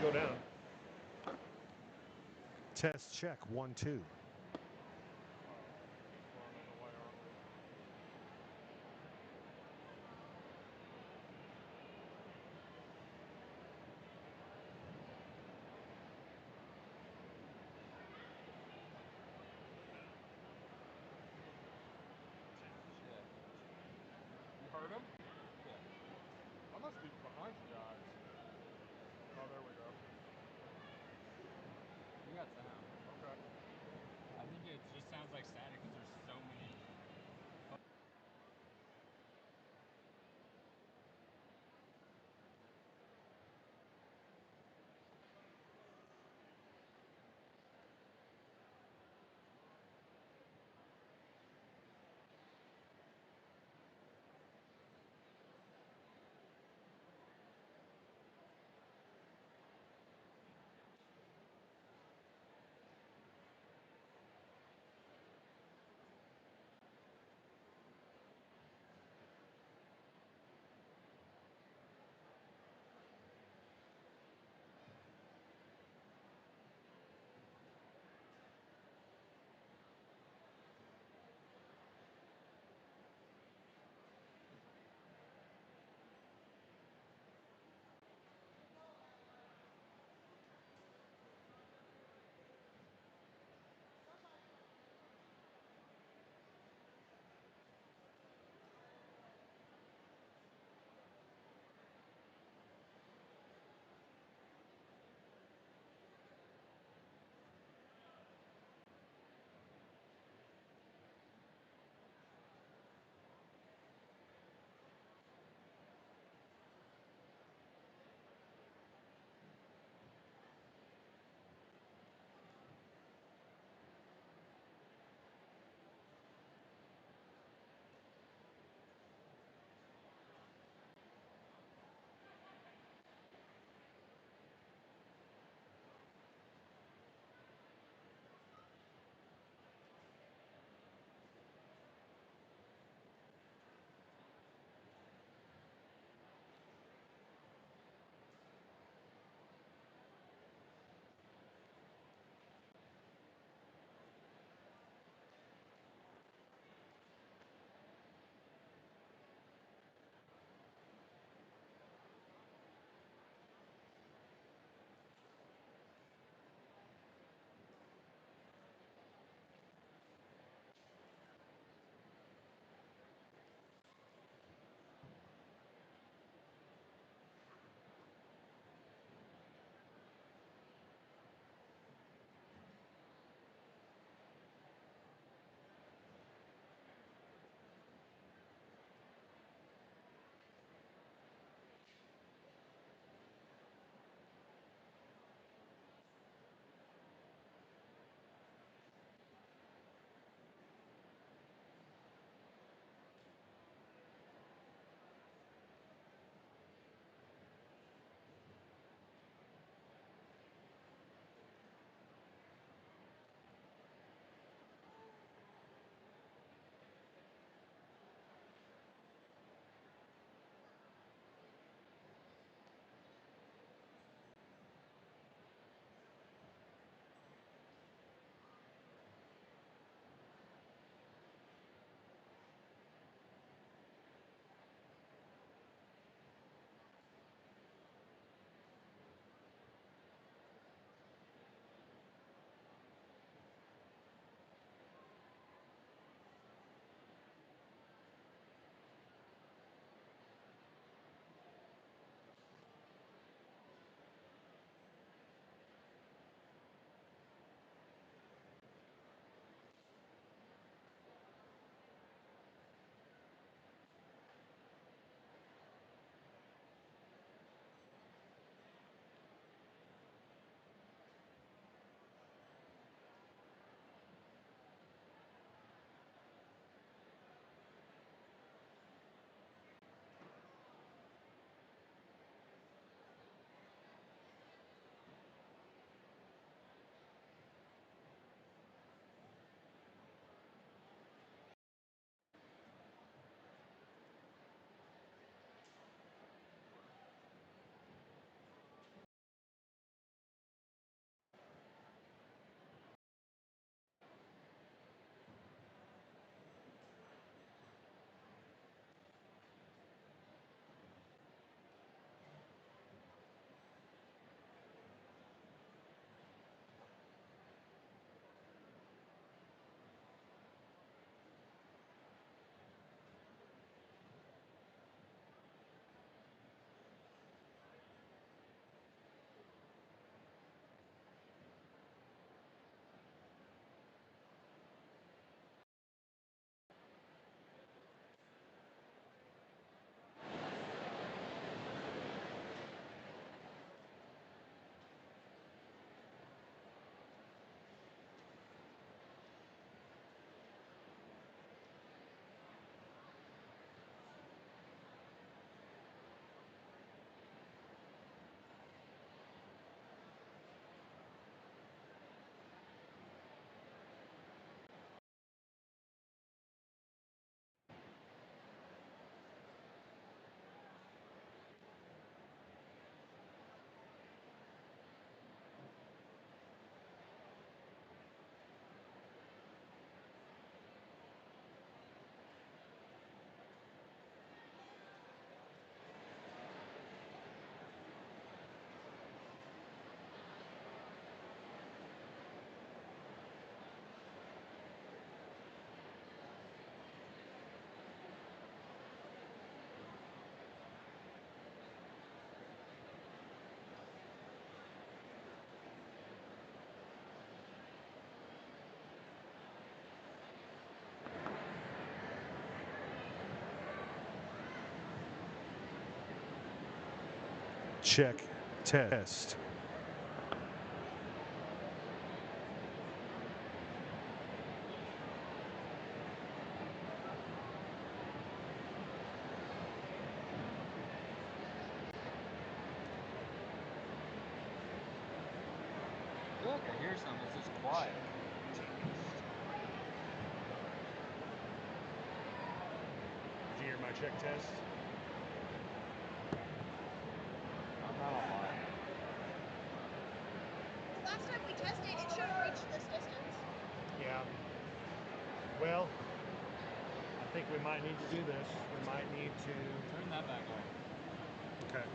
Go down. Test check 1-2. You heard him? Yeah. I must be behind you guys. Oh, there we go. You got sound. Okay. Check. Test. Look, I hear something. It's just quiet. Did you hear my check test? I'm not online. The last time we tested, it should have reached this distance. Yeah. Well, I think we might need to do this. We might need to. Turn that back on. Okay.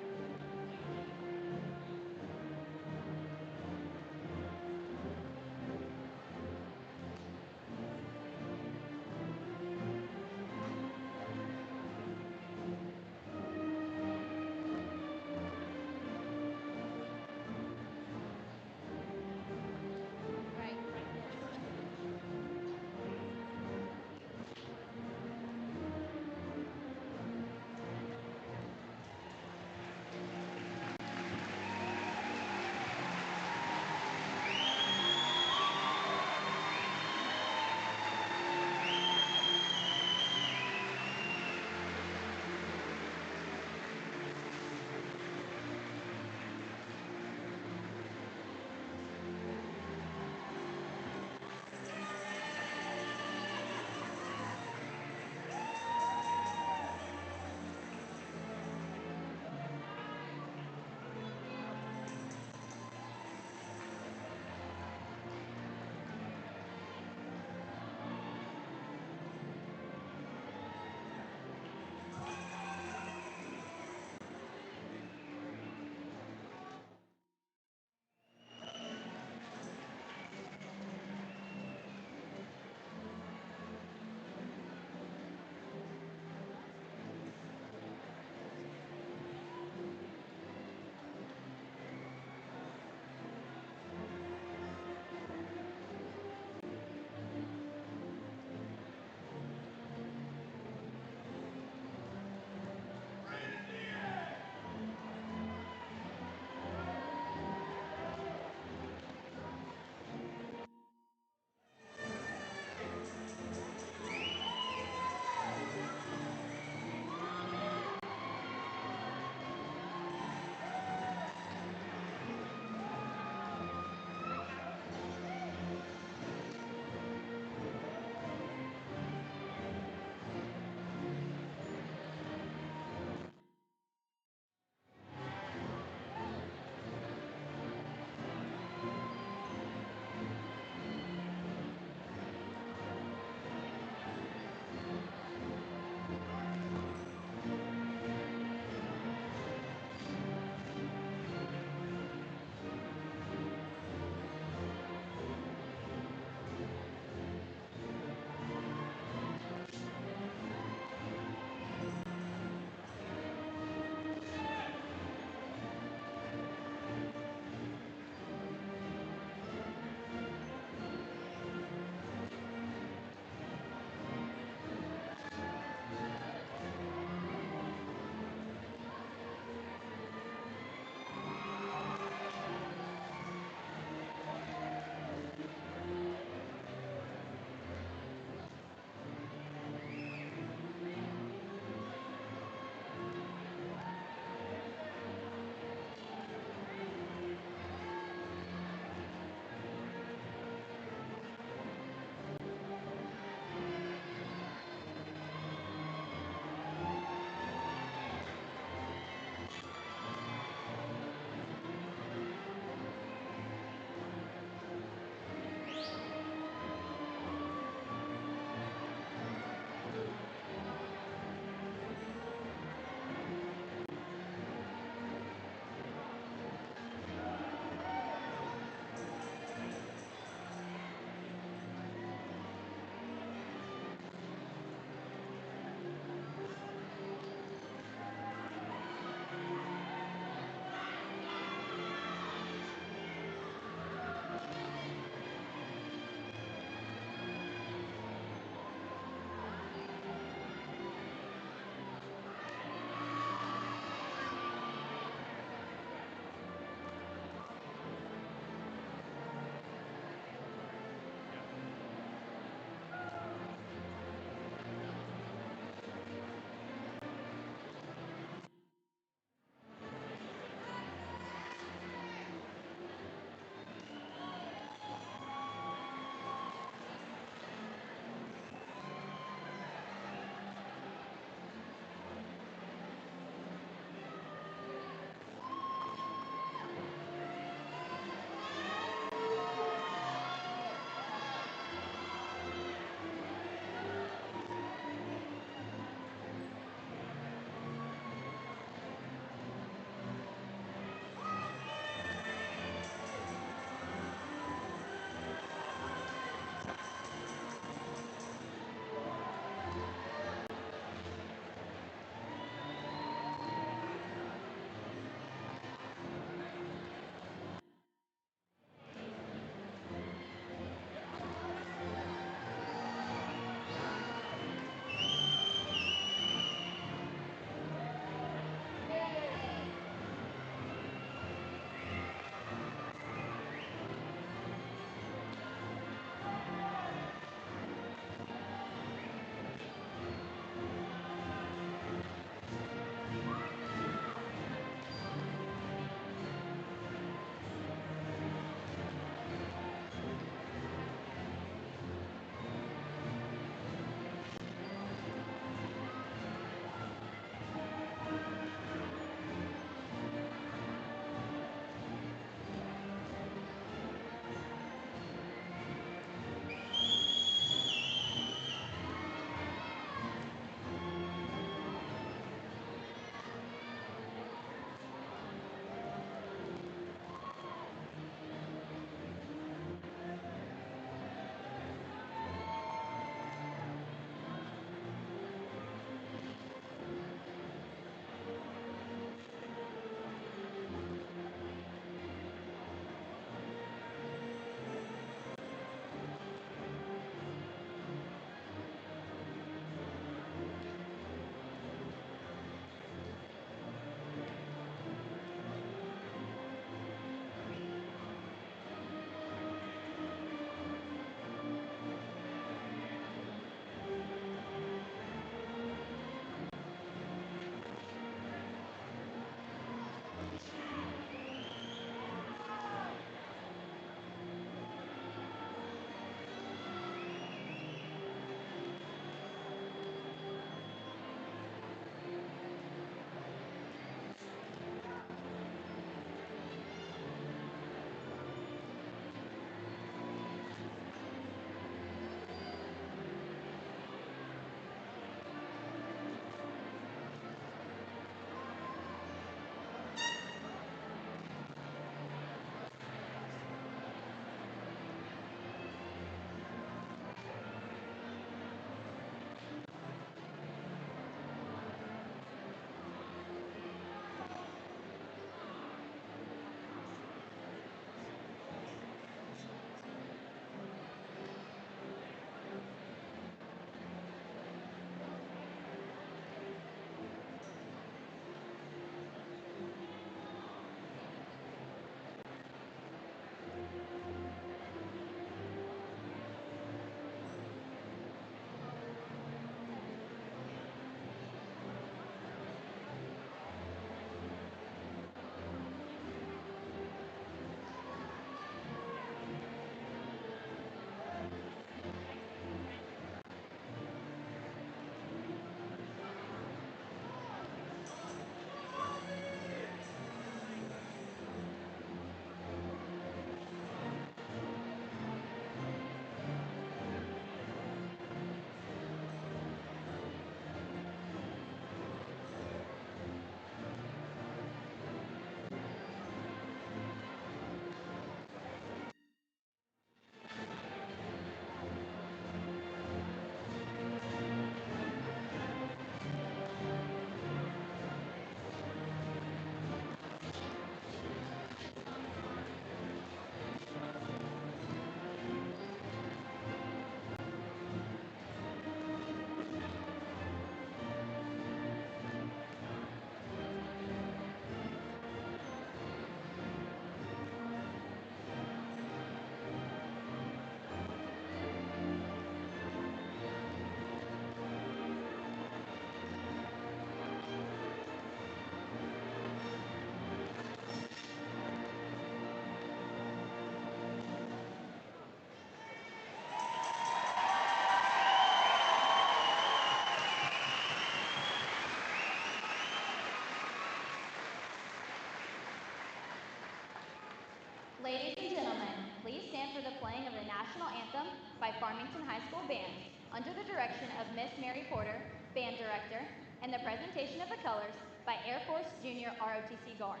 Ladies and gentlemen, please stand for the playing of the National Anthem by Farmington High School Band, under the direction of Miss Mary Porter, Band Director, and the presentation of the colors by Air Force Junior ROTC Guard.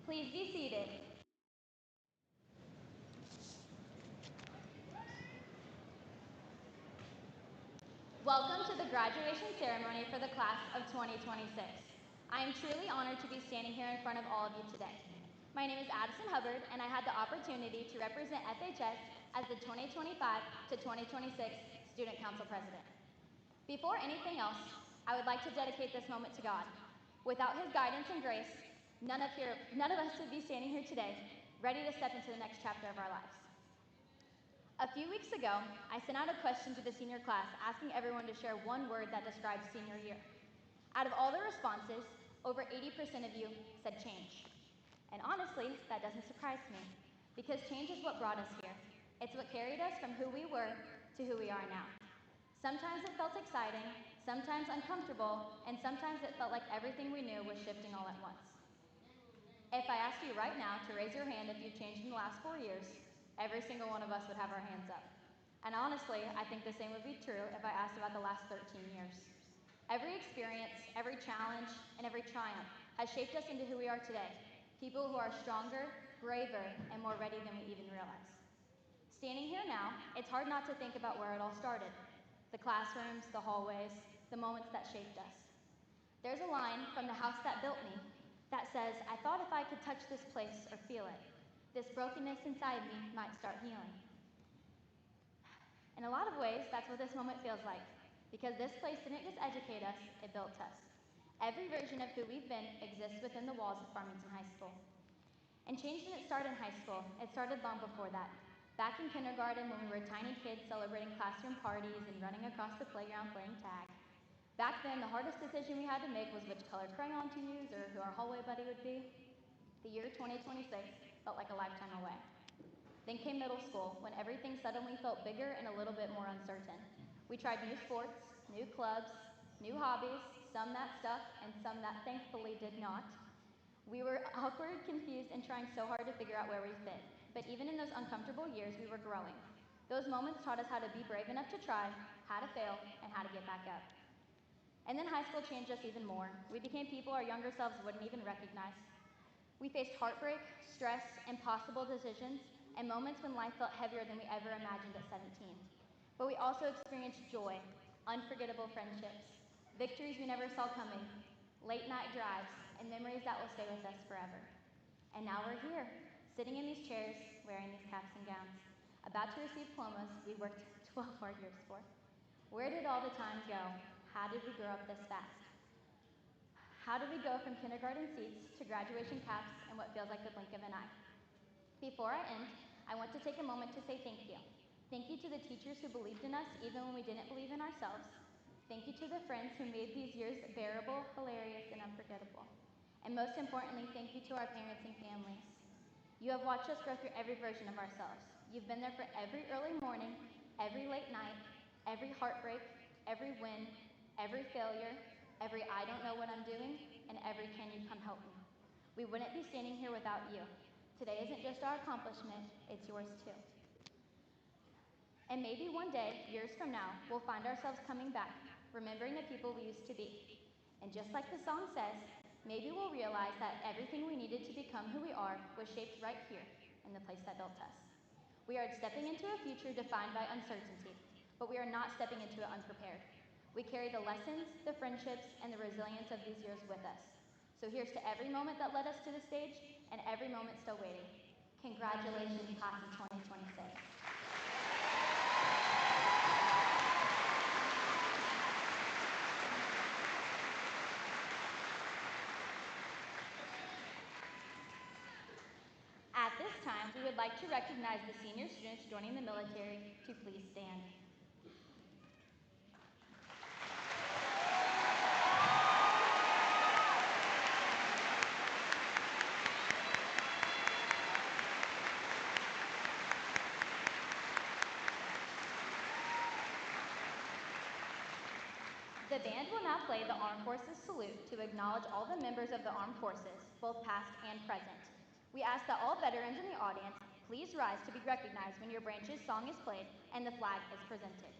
Please be seated. Welcome to the graduation ceremony for the class of 2026. I am truly honored to be standing here in front of all of you today. My name is Addison Hubbard, and I had the opportunity to represent FHS as the 2025 to 2026 Student Council President. Before anything else, I would like to dedicate this moment to God. Without His guidance and grace, none of us would be standing here today, ready to step into the next chapter of our lives. A few weeks ago, I sent out a question to the senior class asking everyone to share one word that describes senior year. Out of all the responses, over 80% of you said change. And honestly, that doesn't surprise me, because change is what brought us here. It's what carried us from who we were to who we are now. Sometimes it felt exciting, sometimes uncomfortable, and sometimes it felt like everything we knew was shifting all at once. If I asked you right now to raise your hand if you've changed in the last 4 years, every single one of us would have our hands up. And honestly, I think the same would be true if I asked about the last 13 years. Every experience, every challenge, and every triumph has shaped us into who we are today. People who are stronger, braver, and more ready than we even realize. Standing here now, it's hard not to think about where it all started. The classrooms, the hallways, the moments that shaped us. There's a line from The House That Built Me that says, "I thought if I could touch this place or feel it, this brokenness inside me might start healing." In a lot of ways, that's what this moment feels like, because this place didn't just educate us, it built us. Every version of who we've been exists within the walls of Farmington High School. And change didn't start in high school, it started long before that. Back in kindergarten, when we were tiny kids celebrating classroom parties and running across the playground playing tag. Back then, the hardest decision we had to make was which color crayon to use or who our hallway buddy would be. The year 2026 felt like a lifetime away. Then came middle school, when everything suddenly felt bigger and a little bit more uncertain. We tried new sports, new clubs, new hobbies, some that stuck and some that thankfully did not. We were awkward, confused, and trying so hard to figure out where we fit. But even in those uncomfortable years, we were growing. Those moments taught us how to be brave enough to try, how to fail, and how to get back up. And then high school changed us even more. We became people our younger selves wouldn't even recognize. We faced heartbreak, stress, impossible decisions, and moments when life felt heavier than we ever imagined at 17. But we also experienced joy, unforgettable friendships, victories we never saw coming, late night drives, and memories that will stay with us forever. And now we're here, sitting in these chairs, wearing these caps and gowns, about to receive diplomas we worked 12 hard years for. Where did all the time go? How did we grow up this fast? How did we go from kindergarten seats to graduation caps in what feels like the blink of an eye? Before I end, I want to take a moment to say thank you. Thank you to the teachers who believed in us even when we didn't believe in ourselves. Thank you to the friends who made these years bearable, hilarious, and unforgettable. And most importantly, thank you to our parents and families. You have watched us grow through every version of ourselves. You've been there for every early morning, every late night, every heartbreak, every win, every failure, every I don't know what I'm doing, and every can you come help me. We wouldn't be standing here without you. Today isn't just our accomplishment, it's yours too. And maybe one day, years from now, we'll find ourselves coming back, remembering the people we used to be. And just like the song says, maybe we'll realize that everything we needed to become who we are was shaped right here, in the place that built us. We are stepping into a future defined by uncertainty, but we are not stepping into it unprepared. We carry the lessons, the friendships, and the resilience of these years with us. So here's to every moment that led us to the stage, and every moment still waiting. Congratulations, class of 2026. At this time, we would like to recognize the senior students joining the military to please stand. The band will now play the Armed Forces Salute to acknowledge all the members of the Armed Forces, both past and present. We ask that all veterans in the audience please rise to be recognized when your branch's song is played and the flag is presented.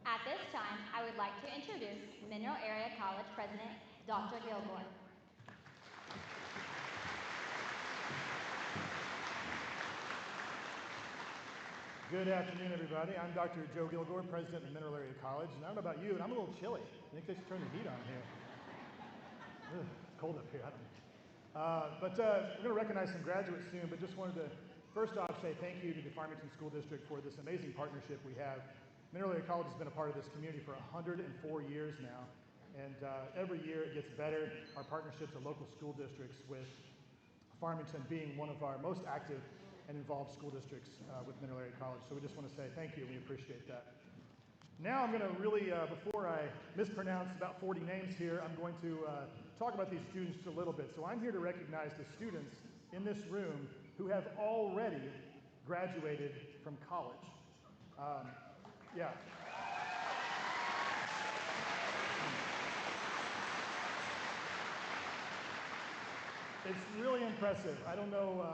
At this time, I would like to introduce Mineral Area College President, Dr. Gilgore. Good afternoon, everybody. I'm Dr. Joe Gilgore, President of Mineral Area College, and I don't know about you, but I'm a little chilly. I think they should turn the heat on here. Ugh, it's cold up here, I don't know. We're going to recognize some graduates soon, but just wanted to first off say thank you to the Farmington School District for this amazing partnership we have. Mineral Area College has been a part of this community for 104 years now, and every year it gets better. Our partnerships with local school districts, with Farmington being one of our most active and involved school districts with Mineral Area College. So we just want to say thank you. We appreciate that. Now I'm going to really, before I mispronounce about 40 names here, I'm going to talk about these students just a little bit. So I'm here to recognize the students in this room who have already graduated from college. Yeah. It's really impressive. I don't know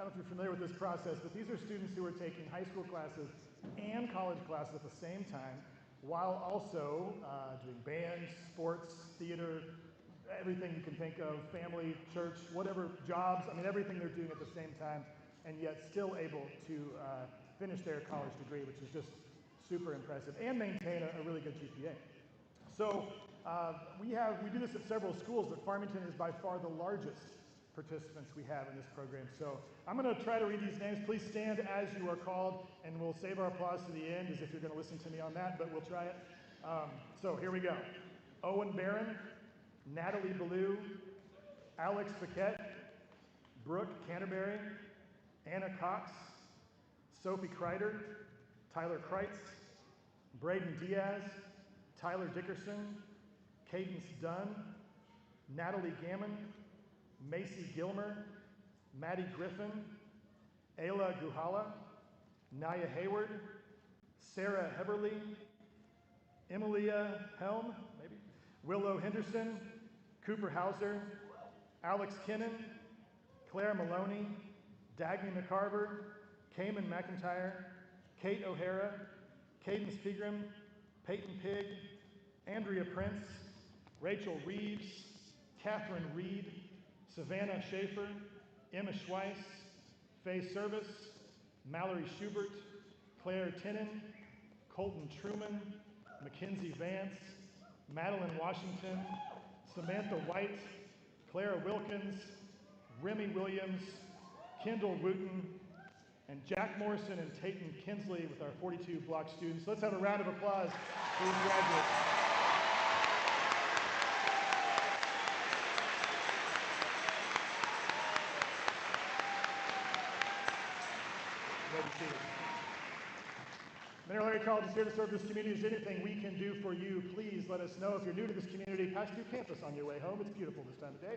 if you're familiar with this process, but these are students who are taking high school classes and college classes at the same time, while also doing band, sports, theater, everything you can think of, family, church, whatever, jobs, I mean, everything they're doing at the same time, and yet still able to finish their college degree, which is just super impressive, and maintain a really good GPA. So we do this at several schools, but Farmington is by far the largest participants we have in this program. So I'm going to try to read these names. Please stand as you are called, and we'll save our applause to the end as if you're going to listen to me on that, but we'll try it. So here we go. Owen Barron, Natalie Ballou, Alex Paquette, Brooke Canterbury, Anna Cox, Sophie Kreider, Tyler Kreitz, Braden Diaz, Tyler Dickerson, Cadence Dunn, Natalie Gammon, Macy Gilmer, Maddie Griffin, Ayla Guhala, Naya Hayward, Sarah Heberly, Emilia Helm, maybe, Willow Henderson, Cooper Hauser, Alex Kinnan, Claire Maloney, Dagny McCarver, Cayman McIntyre, Kate O'Hara, Cadence Pegram, Peyton Pigg, Andrea Prince, Rachel Reeves, Catherine Reed, Savannah Schaefer, Emma Schweiss, Faye Service, Mallory Schubert, Claire Tinnen, Colton Truman, Mackenzie Vance, Madeline Washington, Samantha White, Clara Wilkins, Remy Williams, Kendall Wooten, and Jack Morrison and Tayton Kinsley with our 42 block students. Let's have a round of applause for these graduates. Mineral Area College is here to serve this community. Is anything we can do for you, please let us know. If you're new to this community, pass through campus on your way home. It's beautiful this time of day,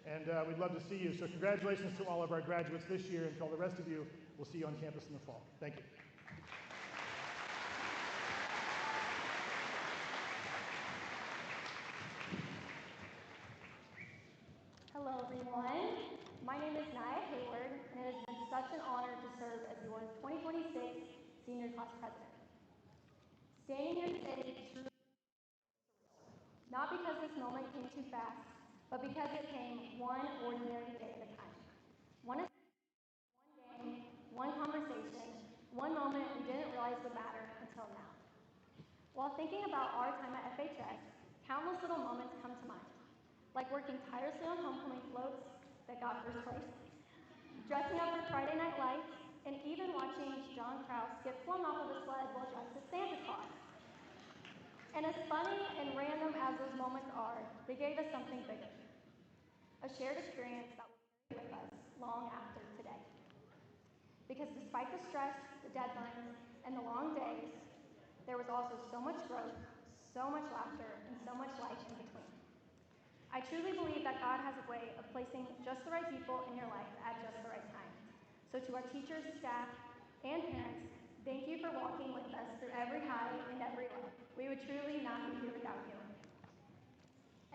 and we'd love to see you. So congratulations to all of our graduates this year, and to all the rest of you, we'll see you on campus in the fall. Thank you. Hello, everyone. My name is Naya Hayward, and it has been such an honor to serve as your 2026 senior class president. Standing here today is truly surreal. Not because this moment came too fast, but because it came one ordinary day at a time. One game, one conversation, one moment we didn't realize would matter until now. While thinking about our time at FHS, countless little moments come to mind, like working tirelessly on homecoming floats that got first place, dressing up for Friday Night Lights, and even watching John Krause get flung off of a sled while dressed as Santa Claus. And as funny and random as those moments are, they gave us something bigger. A shared experience that will carry with us long after today. Because despite the stress, the deadlines, and the long days, there was also so much growth, so much laughter, and so much life in between. I truly believe that God has a way of placing just the right people in your life at just the right time. So to our teachers, staff, and parents, thank you for walking with us through every high and every low. We would truly not be here without you.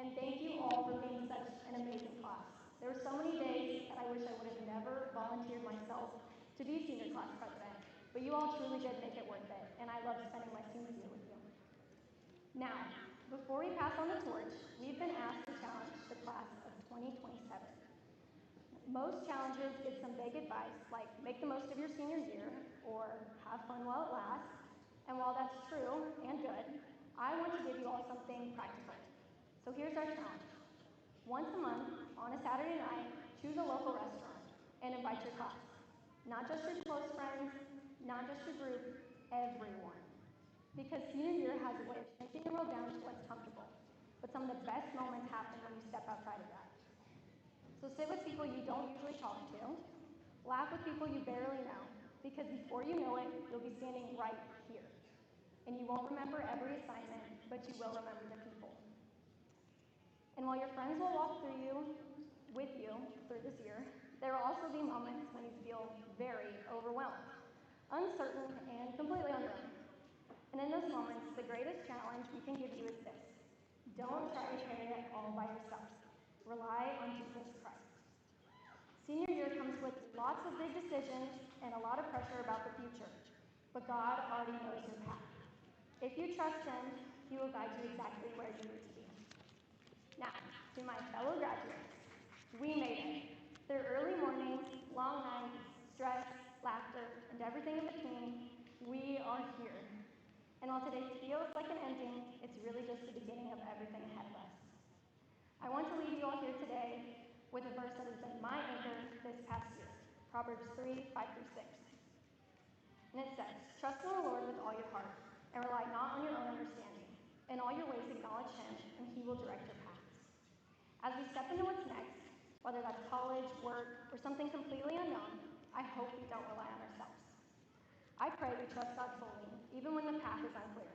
And thank you all for being such an amazing class. There were so many days that I wish I would have never volunteered myself to be senior class president, but you all truly did make it worth it, and I love spending my senior year with you. Now, before we pass on the torch, we've been asked to challenge the class of 2027. Most challenges give some vague advice like make the most of your senior year or have fun while it lasts. And while that's true and good, I want to give you all something practical. So here's our challenge. Once a month, on a Saturday night, choose a local restaurant and invite your class. Not just your close friends, not just your group, everyone. Because senior year has a way of shrinking the world down to what's comfortable. But some of the best moments happen when you step outside of that. So sit with people you don't usually talk to, laugh with people you barely know, because before you know it, you'll be standing right here. And you won't remember every assignment, but you will remember the people. And while your friends will walk with you through this year, there will also be moments when you feel very overwhelmed, uncertain, and completely on your own. And in those moments, the greatest challenge we can give you is this. Don't try to carry it all by yourself. Rely on Jesus Christ. Senior year comes with lots of big decisions and a lot of pressure about the future, but God already knows your path. If you trust Him, He will guide you exactly where you need to be. Now, to my fellow graduates, we made it. Through early mornings, long nights, stress, laughter, and everything in between, we are here. And while today feels like an ending, it's really just the beginning of everything ahead of us. I want to leave you all here today with a verse that has been my anchor this past year, Proverbs 3, 5 through 6. And it says, trust in the Lord with all your heart, and rely not on your own understanding. In all your ways acknowledge Him, and He will direct your paths. As we step into what's next, whether that's college, work, or something completely unknown, I hope we don't rely on ourselves. I pray we trust God fully, even when the path is unclear,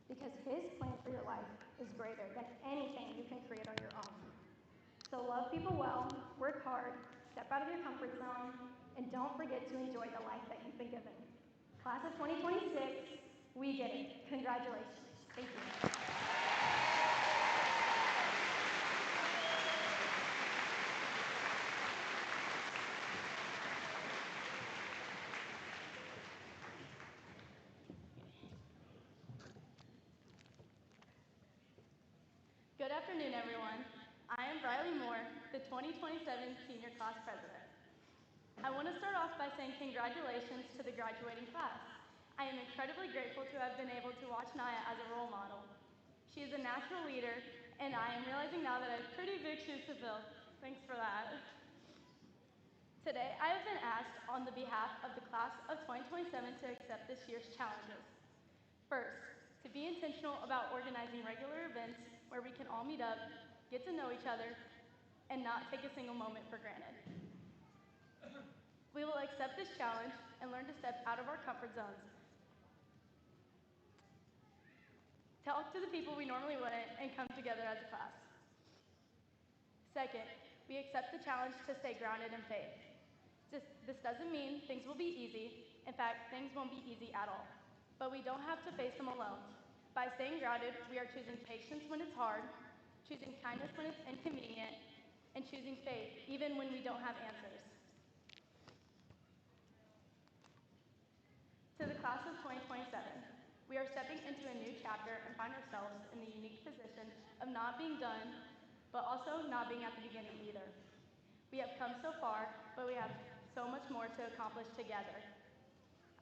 because His plan for your life is greater than anything you can create on your own. So love people well, work hard, step out of your comfort zone, and don't forget to enjoy the life that you've been given. Class of 2026, we did it. Congratulations. Thank you. Good afternoon, everyone. I am Riley Moore, the 2027 Senior Class President. I want to start off by saying congratulations to the graduating class. I am incredibly grateful to have been able to watch Naya as a role model. She is a natural leader, and I am realizing now that I have pretty big shoes to fill. Thanks for that. Today, I have been asked on the behalf of the class of 2027 to accept this year's challenges. First, to be intentional about organizing regular events where we can all meet up, get to know each other, and not take a single moment for granted. We will accept this challenge and learn to step out of our comfort zones. Talk to the people we normally wouldn't and come together as a class. Second, we accept the challenge to stay grounded in faith. This doesn't mean things will be easy. In fact, things won't be easy at all. But we don't have to face them alone. By staying grounded, we are choosing patience when it's hard, choosing kindness when it's inconvenient, and choosing faith even when we don't have answers. To the class of 2027, we are stepping into a new chapter and find ourselves in the unique position of not being done, but also not being at the beginning either. We have come so far, but we have so much more to accomplish together.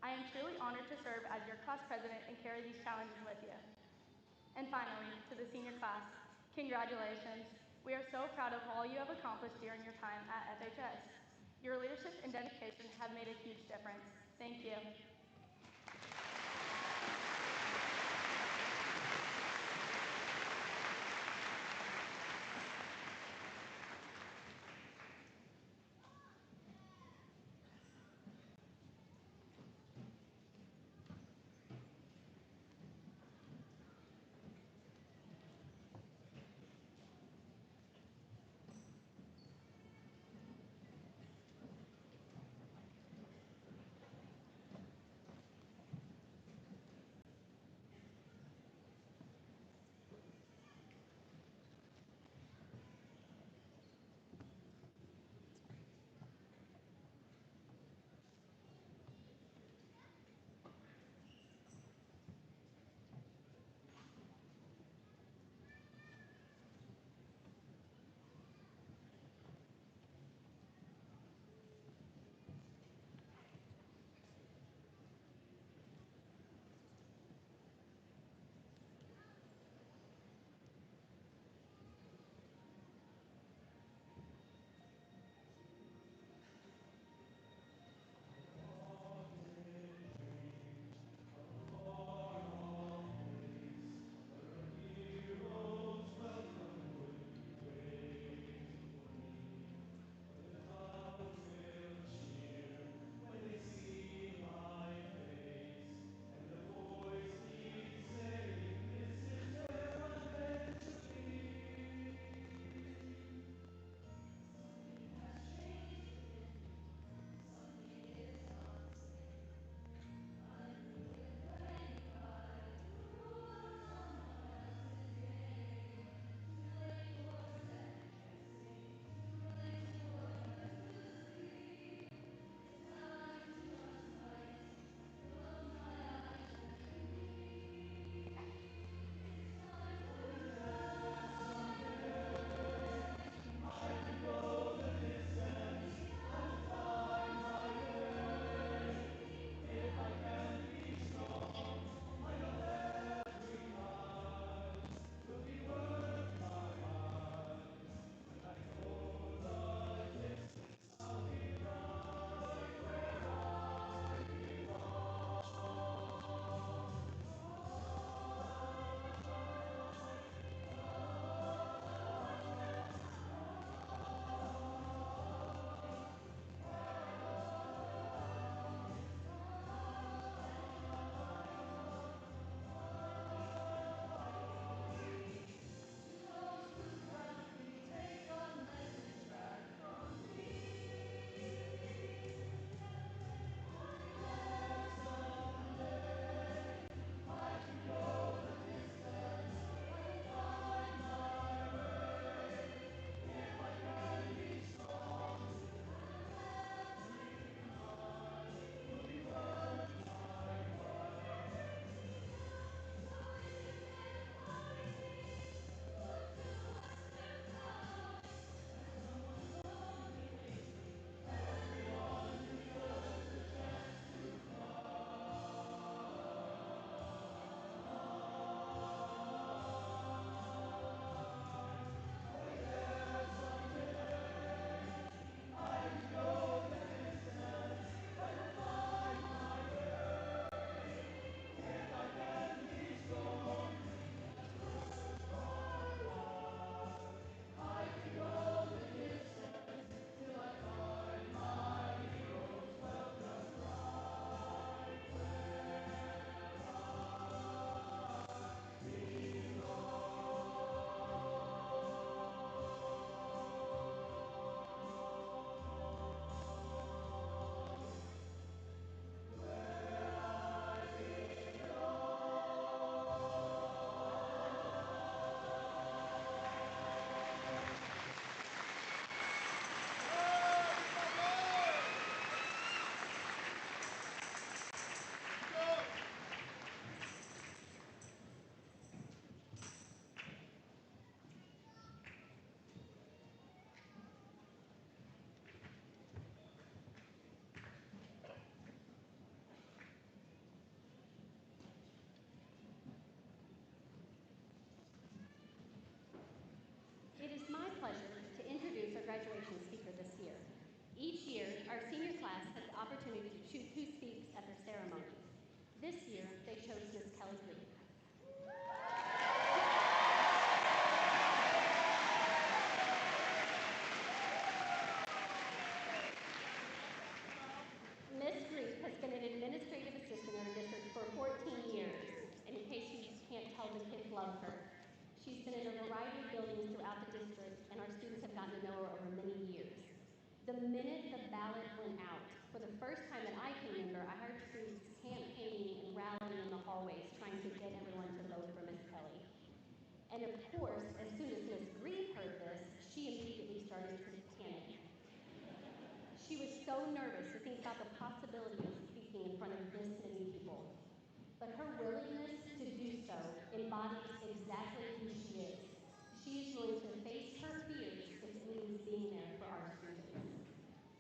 I am truly honored to serve as your class president and carry these challenges with you. And finally, to the senior class, congratulations. We are so proud of all you have accomplished during your time at FHS. Your leadership and dedication have made a huge difference. Thank you. my pleasure to introduce our graduation speaker this year. Each year, our senior class has the opportunity to choose who speaks at their ceremonies. This year, they chose Miss Kelly Green. Miss Grief has been an administrative assistant in our district for 14 years. And in case you can't tell, the kids love her. She's been in a variety of buildings throughout the district, and our students have gotten to know her over many years. The minute the ballot went out, for the first time that I can remember, I heard students campaigning and rallying in the hallways trying to get everyone to vote for Miss Kelly. And of course, as soon as Miss Grief heard this, she immediately started to panic. She was so nervous to think about the possibility of speaking in front of this many people. But her willingness to do so embodies exactly who she is. She is willing to face her fears if it means being there for our students.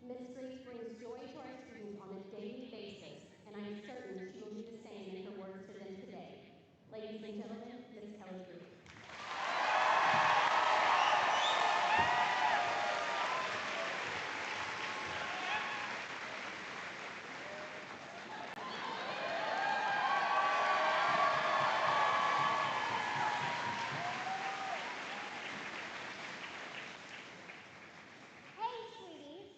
Miss Grief brings joy to our students on a daily basis, and I'm certain she will do the same in her words to them today. Ladies and gentlemen, Miss Kelly Grief. Hey, sweeties.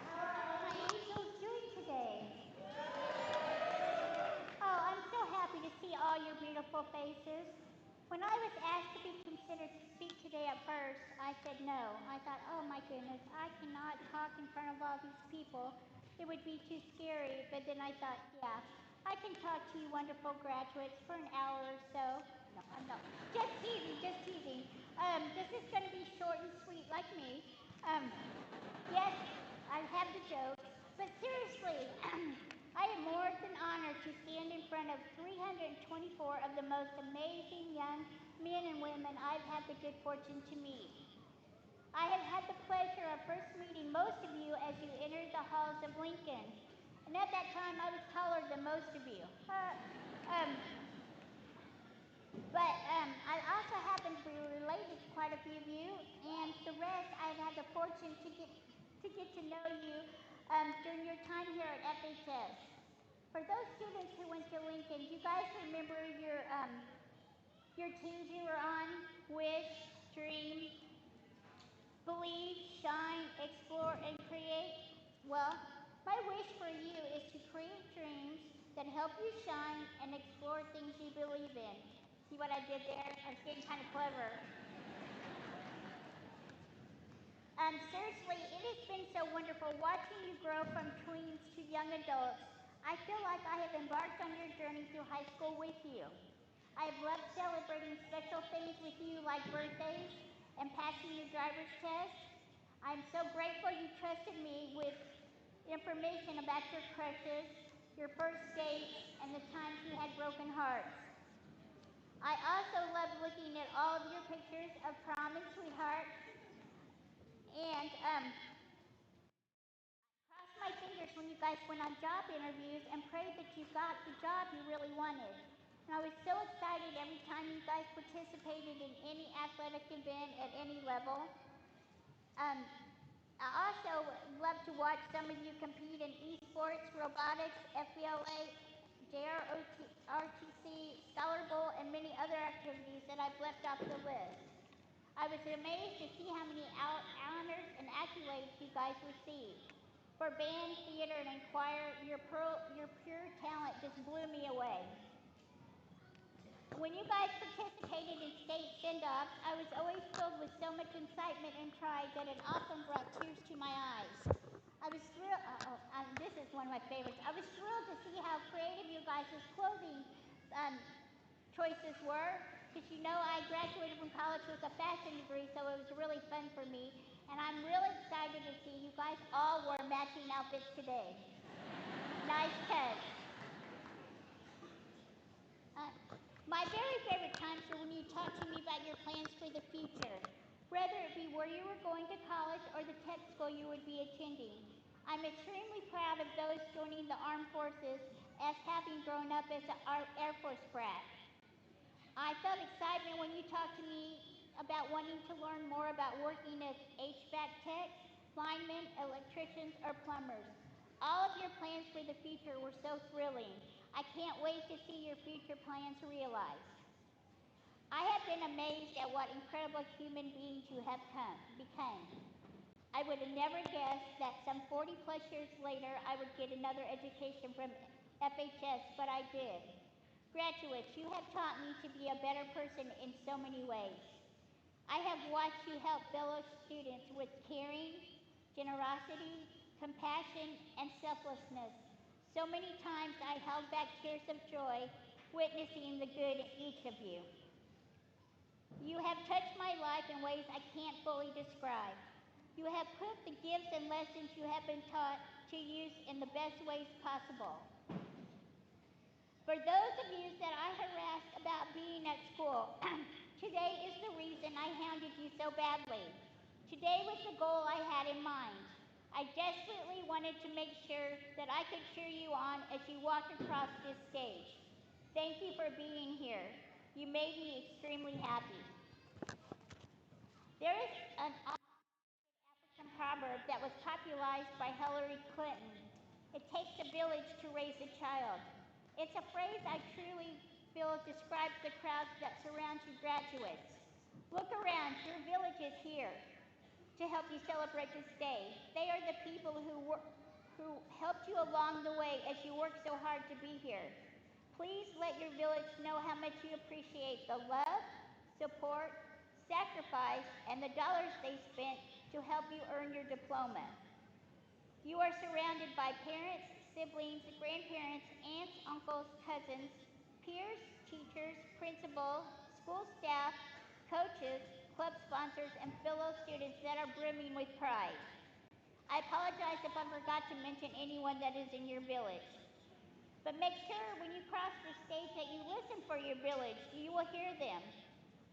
How are my angels doing today? Oh, I'm so happy to see all your beautiful faces. When I was asked to be considered to speak today at first, I said no. I thought, oh my goodness, I cannot talk in front of all these people. It would be too scary. But then I thought, yeah, I can talk to you wonderful graduates for an hour or so. No, just teasing, just teasing. This is going to be short and sweet like me. Yes, I have the jokes, but seriously, I am more than honored to stand in front of 324 of the most amazing young men and women I've had the good fortune to meet. I have had the pleasure of first meeting most of you as you entered the halls of Lincoln, and at that time I was taller than most of you. I also happen to be related to quite a few of you, and the rest I've had the fortune to get to know you during your time here at FHS. For those students who went to Lincoln, do you guys remember your teams you were on? Wish, Dream, Believe, Shine, Explore, and Create? Well, my wish for you is to create dreams that help you shine and explore things you believe in. See what I did there? I was getting kind of clever. Seriously, it has been so wonderful watching you grow from tweens to young adults. I feel like I have embarked on your journey through high school with you. I have loved celebrating special things with you like birthdays and passing your driver's test. I'm so grateful you trusted me with information about your crushes, your first dates, and the times you had broken hearts. I also love looking at all of your pictures of prom and sweetheart, and crossed my fingers when you guys went on job interviews and prayed that you got the job you really wanted. And I was so excited every time you guys participated in any athletic event at any level. I also love to watch some of you compete in esports, robotics, FBLA, JROTC, Scholar Bowl, and many other activities that I've left off the list. I was amazed to see how many honors and accolades you guys received. For band, theater, and choir, your pure talent just blew me away. When you guys participated in state send-offs, I was always filled with so much excitement and pride that it often brought tears to my eyes. I was thrilled, this is one of my favorites. I was thrilled to see how creative you guys' clothing choices were, because you know I graduated from college with a fashion degree, so it was really fun for me. And I'm really excited to see you guys all wore matching outfits today. Nice touch. My very favorite times are when you talk to me about your plans for the future, whether it be where you were going to college or the tech school you would be attending. I'm extremely proud of those joining the armed forces as having grown up as an Air Force brat. I felt excitement when you talked to me about wanting to learn more about working as HVAC techs, linemen, electricians, or plumbers. All of your plans for the future were so thrilling. I can't wait to see your future plans realized. I have been amazed at what incredible human beings you have become. I would have never guessed that some 40 plus years later I would get another education from FHS, but I did. Graduates, you have taught me to be a better person in so many ways. I have watched you help fellow students with caring, generosity, compassion, and selflessness. So many times I held back tears of joy witnessing the good in each of you. You have touched my life in ways I can't fully describe. You have put the gifts and lessons you have been taught to use in the best ways possible. For those of you that I harassed about being at school, today is the reason I hounded you so badly. Today was the goal I had in mind. I desperately wanted to make sure that I could cheer you on as you walked across this stage. Thank you for being here. You made me extremely happy. There is an African proverb that was popularized by Hillary Clinton. It takes a village to raise a child. It's a phrase I truly feel describes the crowds that surround you graduates. Look around, your village is here to help you celebrate this day. They are the people who helped you along the way as you worked so hard to be here. Please let your village know how much you appreciate the love, support, sacrifice, and the dollars they spent to help you earn your diploma. You are surrounded by parents, siblings, grandparents, aunts, uncles, cousins, peers, teachers, principal, school staff, coaches, club sponsors, and fellow students that are brimming with pride. I apologize if I forgot to mention anyone that is in your village. But make sure when you cross the stage that you listen for your village. You will hear them.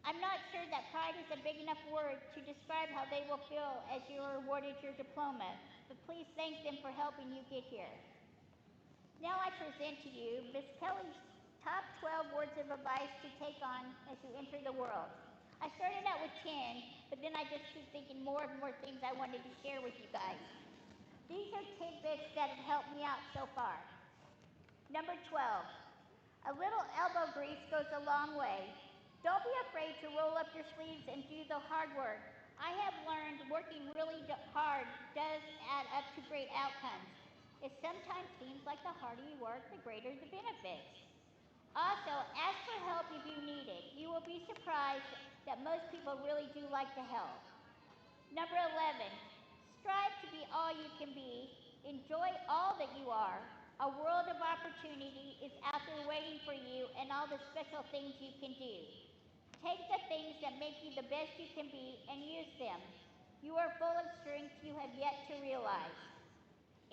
I'm not sure that pride is a big enough word to describe how they will feel as you are awarded your diploma, but please thank them for helping you get here. Now I present to you Ms. Kelly's top 12 words of advice to take on as you enter the world. I started out with 10, but then I just keep thinking more and more things I wanted to share with you guys. These are tidbits that have helped me out so far. Number 12, a little elbow grease goes a long way. Don't be afraid to roll up your sleeves and do the hard work. I have learned working really hard does add up to great outcomes. It sometimes seems like the harder you work, the greater the benefits. Also, ask for help if you need it. You will be surprised that most people really do like to help. Number 11, strive to be all you can be. Enjoy all that you are. A world of opportunity is out there waiting for you and all the special things you can do. Take the things that make you the best you can be and use them. You are full of strength you have yet to realize.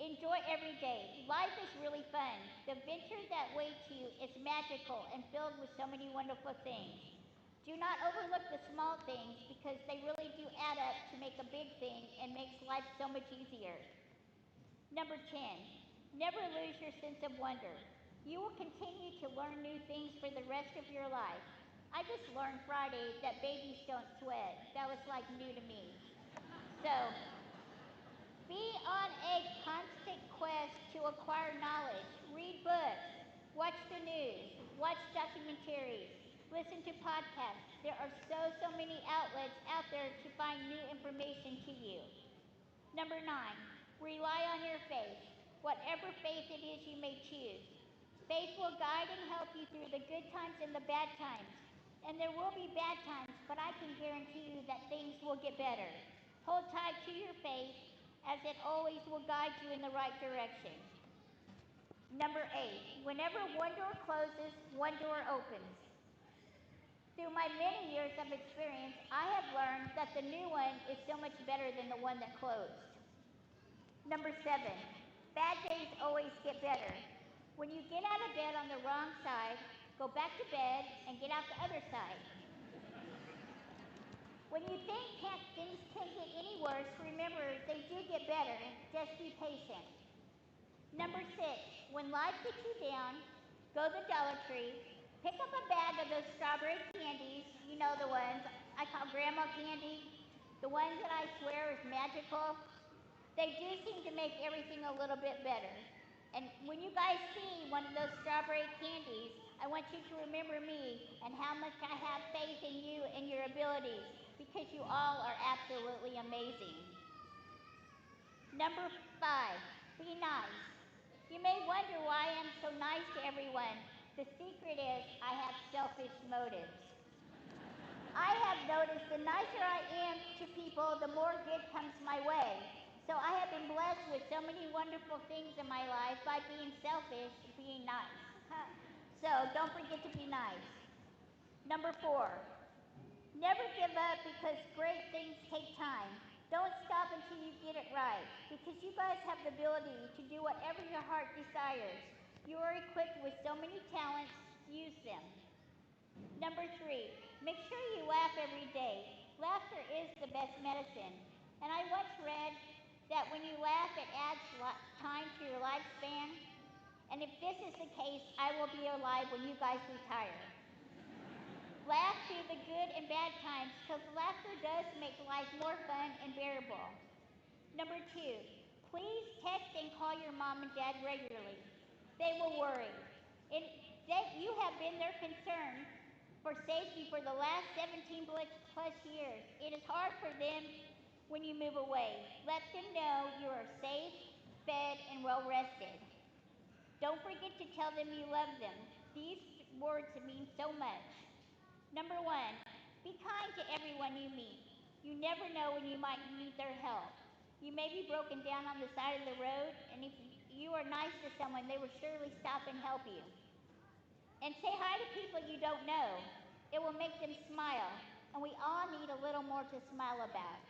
Enjoy every day. Life is really fun. The adventure that waits you is magical and filled with so many wonderful things. Do not overlook the small things because they really do add up to make a big thing and makes life so much easier. Number 10, never lose your sense of wonder. You will continue to learn new things for the rest of your life. I just learned Friday that babies don't sweat. That was like new to me. So, be on a constant quest to acquire knowledge. Read books, watch the news, watch documentaries, listen to podcasts. There are so many outlets out there to find new information to you. Number 9, rely on your faith, whatever faith it is you may choose. Faith will guide and help you through the good times and the bad times. And there will be bad times, but I can guarantee you that things will get better. Hold tight to your faith, as it always will guide you in the right direction. Number 8, whenever one door closes, one door opens. Through my many years of experience, I have learned that the new one is so much better than the one that closed. Number 7, bad days always get better. When you get out of bed on the wrong side, go back to bed and get out the other side. When you think things can't get any worse, remember they do get better. Just be patient. Number 6, when life gets you down, go to the Dollar Tree, pick up a bag of those strawberry candies, you know the ones. I call grandma candy, the ones that I swear is magical, they do seem to make everything a little bit better. And when you guys see one of those strawberry candies, I want you to remember me and how much I have faith in you and your abilities, because you all are absolutely amazing. Number 5, be nice. You may wonder why I'm so nice to everyone. The secret is I have selfish motives. I have noticed the nicer I am to people, the more good comes my way. So I have been blessed with so many wonderful things in my life by being selfish, being nice. So don't forget to be nice. Number 4, never give up because great things take time. Don't stop until you get it right, because you guys have the ability to do whatever your heart desires. You are equipped with so many talents, use them. Number 3, make sure you laugh every day. Laughter is the best medicine. And I once read that when you laugh, it adds time to your lifespan. And if this is the case, I will be alive when you guys retire. Laugh through the good and bad times, because laughter does make life more fun and bearable. Number 2, please text and call your mom and dad regularly. They will worry. You have been their concern for safety for the last 17 plus years. It is hard for them when you move away. Let them know you are safe, fed, and well rested. Don't forget to tell them you love them. These words mean so much. Number 1, be kind to everyone you meet. You never know when you might need their help. You may be broken down on the side of the road, and if you are nice to someone, they will surely stop and help you. And say hi to people you don't know. It will make them smile, and we all need a little more to smile about.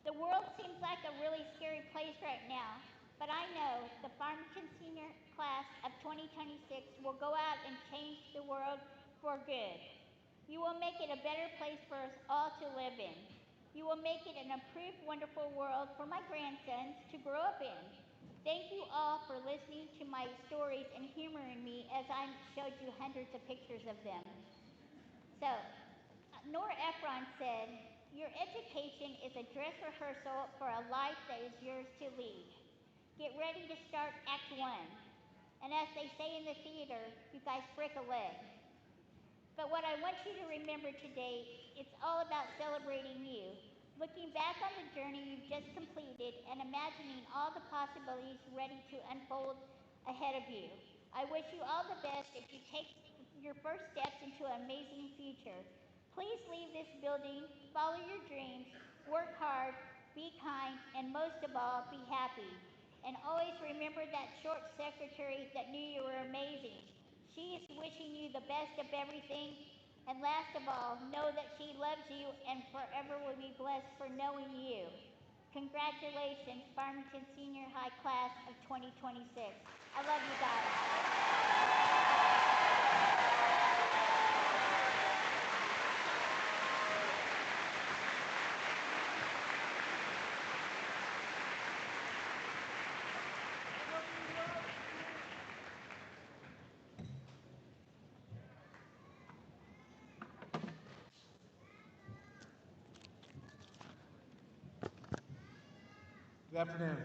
The world seems like a really scary place right now, but I know the Farmington Senior Class of 2026 will go out and change the world for good. You will make it a better place for us all to live in. You will make it an improved, wonderful world for my grandsons to grow up in. Thank you all for listening to my stories and humoring me as I showed you hundreds of pictures of them. So, Nora Ephron said, your education is a dress rehearsal for a life that is yours to lead. Get ready to start Act 1. And as they say in the theater, you guys break a leg. But what I want you to remember today, it's all about celebrating you, looking back on the journey you've just completed and imagining all the possibilities ready to unfold ahead of you. I wish you all the best as you take your first steps into an amazing future. Please leave this building, follow your dreams, work hard, be kind, and most of all, be happy. And always remember that short secretary that knew you were amazing. She is wishing you the best of everything. And last of all, know that she loves you and forever will be blessed for knowing you. Congratulations, Farmington Senior High Class of 2026. I love you guys. Good afternoon.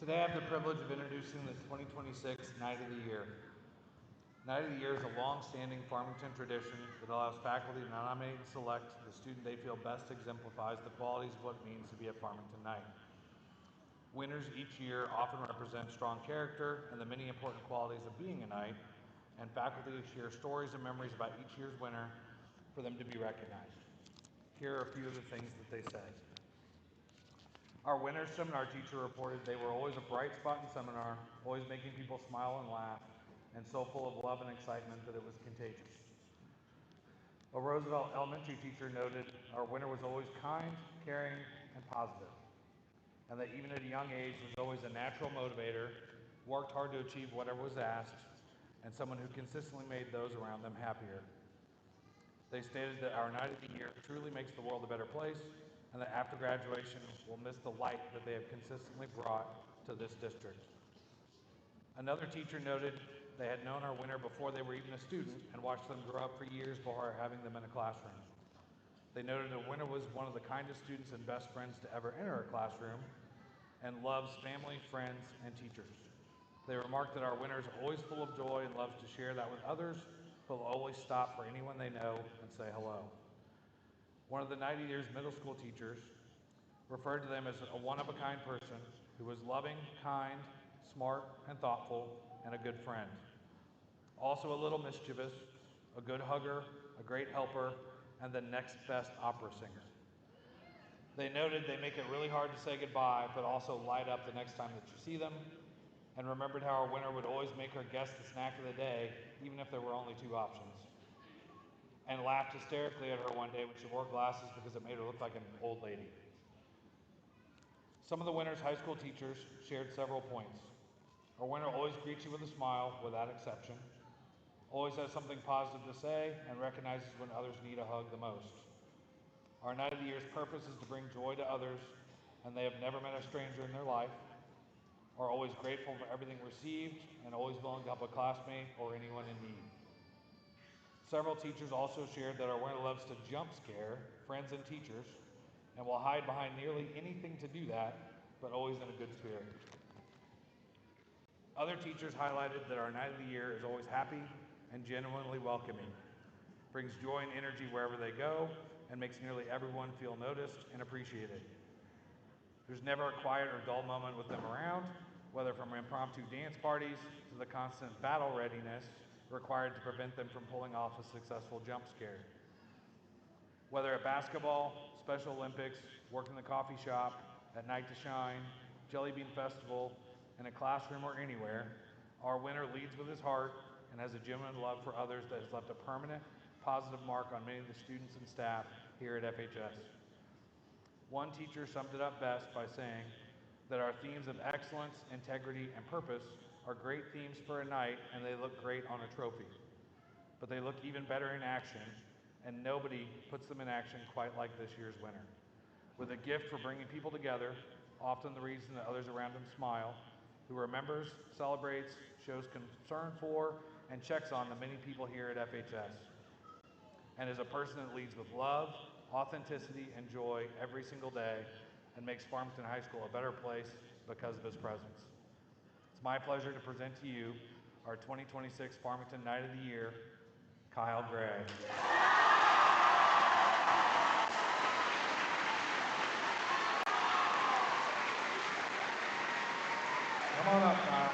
Today I have the privilege of introducing the 2026 Night of the Year. Night of the Year is a long-standing Farmington tradition that allows faculty to nominate and select the student they feel best exemplifies the qualities of what it means to be a Farmington Knight. Winners each year often represent strong character and the many important qualities of being a Knight, and faculty share stories and memories about each year's winner for them to be recognized. Here are a few of the things that they say. Our winter seminar teacher reported they were always a bright spot in seminar, always making people smile and laugh, and so full of love and excitement that it was contagious. A Roosevelt elementary teacher noted our winter was always kind, caring, and positive, and that even at a young age was always a natural motivator, worked hard to achieve whatever was asked, and someone who consistently made those around them happier. They stated that our Night of the Year truly makes the world a better place, and that after graduation, we'll miss the light that they have consistently brought to this district. Another teacher noted they had known our winner before they were even a student and watched them grow up for years before having them in a classroom. They noted a winner was one of the kindest students and best friends to ever enter a classroom and loves family, friends, and teachers. They remarked that our winner is always full of joy and loves to share that with others, but will always stop for anyone they know and say hello. One of the 90 Years middle school teachers referred to them as a one-of-a-kind person who was loving, kind, smart, and thoughtful, and a good friend. Also a little mischievous, a good hugger, a great helper, and the next best opera singer. They noted they make it really hard to say goodbye, but also light up the next time that you see them, and remembered how our winner would always make her guest the snack of the day, even if there were only 2 options. And laughed hysterically at her one day when she wore glasses because it made her look like an old lady. Some of the winner's high school teachers shared several points. Our winner always greets you with a smile, without exception, always has something positive to say, and recognizes when others need a hug the most. Our Night of the Year's purpose is to bring joy to others, and they have never met a stranger in their life, are always grateful for everything received, and always willing to help a classmate or anyone in need. Several teachers also shared that our winner loves to jump scare friends and teachers, and will hide behind nearly anything to do that, but always in a good spirit. Other teachers highlighted that our Night of the Year is always happy and genuinely welcoming, brings joy and energy wherever they go, and makes nearly everyone feel noticed and appreciated. There's never a quiet or dull moment with them around, whether from impromptu dance parties to the constant battle readiness required to prevent them from pulling off a successful jump scare. Whether at basketball, Special Olympics, working the coffee shop, at Night to Shine, Jelly Bean Festival, in a classroom or anywhere, our winner leads with his heart and has a genuine love for others that has left a permanent, positive mark on many of the students and staff here at FHS. One teacher summed it up best by saying that our themes of excellence, integrity, and purpose are great themes for a night, and they look great on a trophy. But they look even better in action, and nobody puts them in action quite like this year's winner. With a gift for bringing people together, often the reason that others around him smile, who remembers, celebrates, shows concern for, and checks on the many people here at FHS, and is a person that leads with love, authenticity, and joy every single day, and makes Farmington High School a better place because of his presence. It's my pleasure to present to you our 2026 Farmington Night of the Year, Kyle Gray. Come on up, Kyle.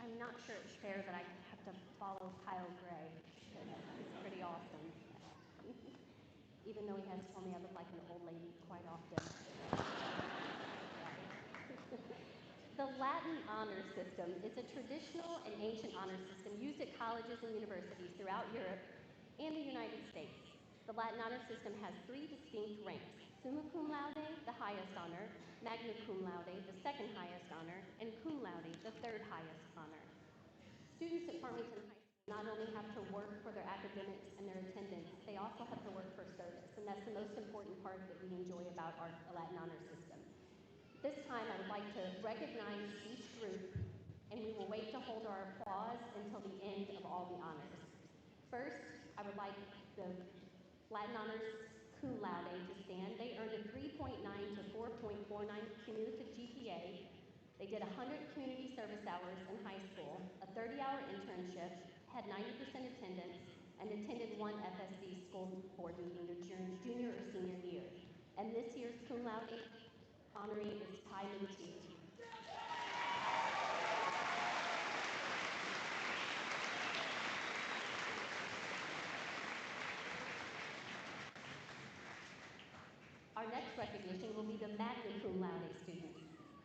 I'm not sure it's fair that I have to follow Kyle Gray, because he's pretty awesome. Even though he has told me I look like an old lady quite often. The Latin honor system is a traditional and ancient honor system used at colleges and universities throughout Europe and the United States. The Latin honor system has 3 distinct ranks: summa cum laude, the highest honor; magna cum laude, the second highest honor; and cum laude, the third highest honor. Students at Farmington High School not only have to work for their academics and their attendance, they also have to work for service, and that's the most important part that we enjoy about our Latin honor system. This time, I would like to recognize each group, and we will wait to hold our applause until the end of all the honors. First, I would like the Latin honors cum laude to stand. They earned a 3.9 to 4.49 cumulative GPA. They did 100 community service hours in high school, a 30-hour internship, had 90% attendance, and attended 1 FSC school board meeting their junior or senior year. And this year's cum laude honoree is Ty Muti. Our next recognition will be the magna cum laude students.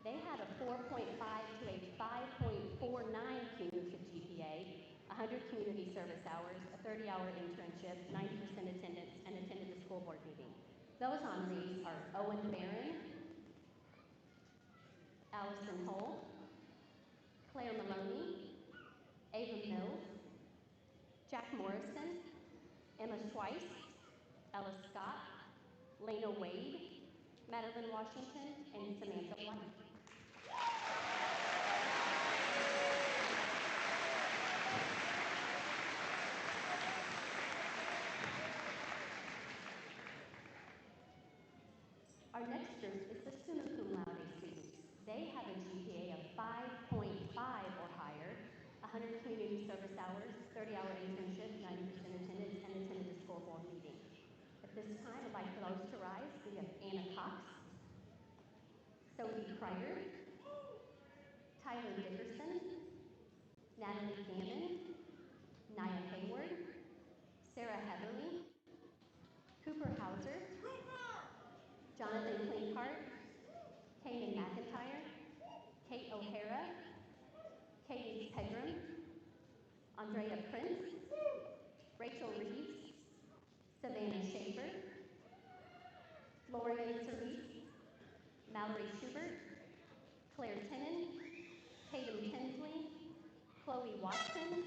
They had a 4.5 to a 5.49 cumulative GPA, 100 community service hours, a 30-hour internship, 90% attendance, and attended the school board meeting. Those honorees are Owen Barron, Allison Hull, Claire Maloney, Ava Mills, Jack Morrison, Emma Schweiss, Ella Scott, Lena Wade, Madeline Washington, and Samantha White. Our next group is the summa cum laude students. They have a GPA of 5.5 or higher, 100 community service hours, 30-hour internship, 90% attendance, and attended the school board meeting. At this time, I'd like for those to rise. We have Anna Cox, Sophie Kreider, Tyler Dickerson, Natalie Gammon, Nia Hayward, Sarah Heatherly, Cooper Hauser, Jonathan Clinkhart, Kanan McIntyre, Kate O'Hara, Katie Pegram, Andrea Prince, Rachel Reeves, Savannah Schaefer, Florian Cerise, Mallory Schubert, Claire Tennant, Tatum Tinsley, Chloe Watson,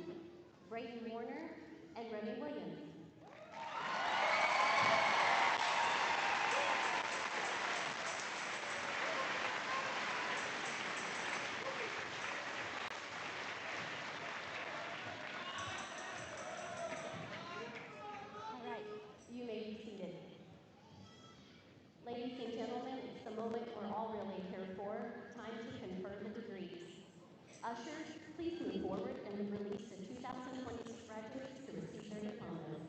Brayden Warner, and Remy Williams. All right, you may be seated. Ladies and gentlemen, it's the moment we're all really here for, time to confer the degrees. Ushers, please move forward and release the 2026 graduates to receive their diplomas.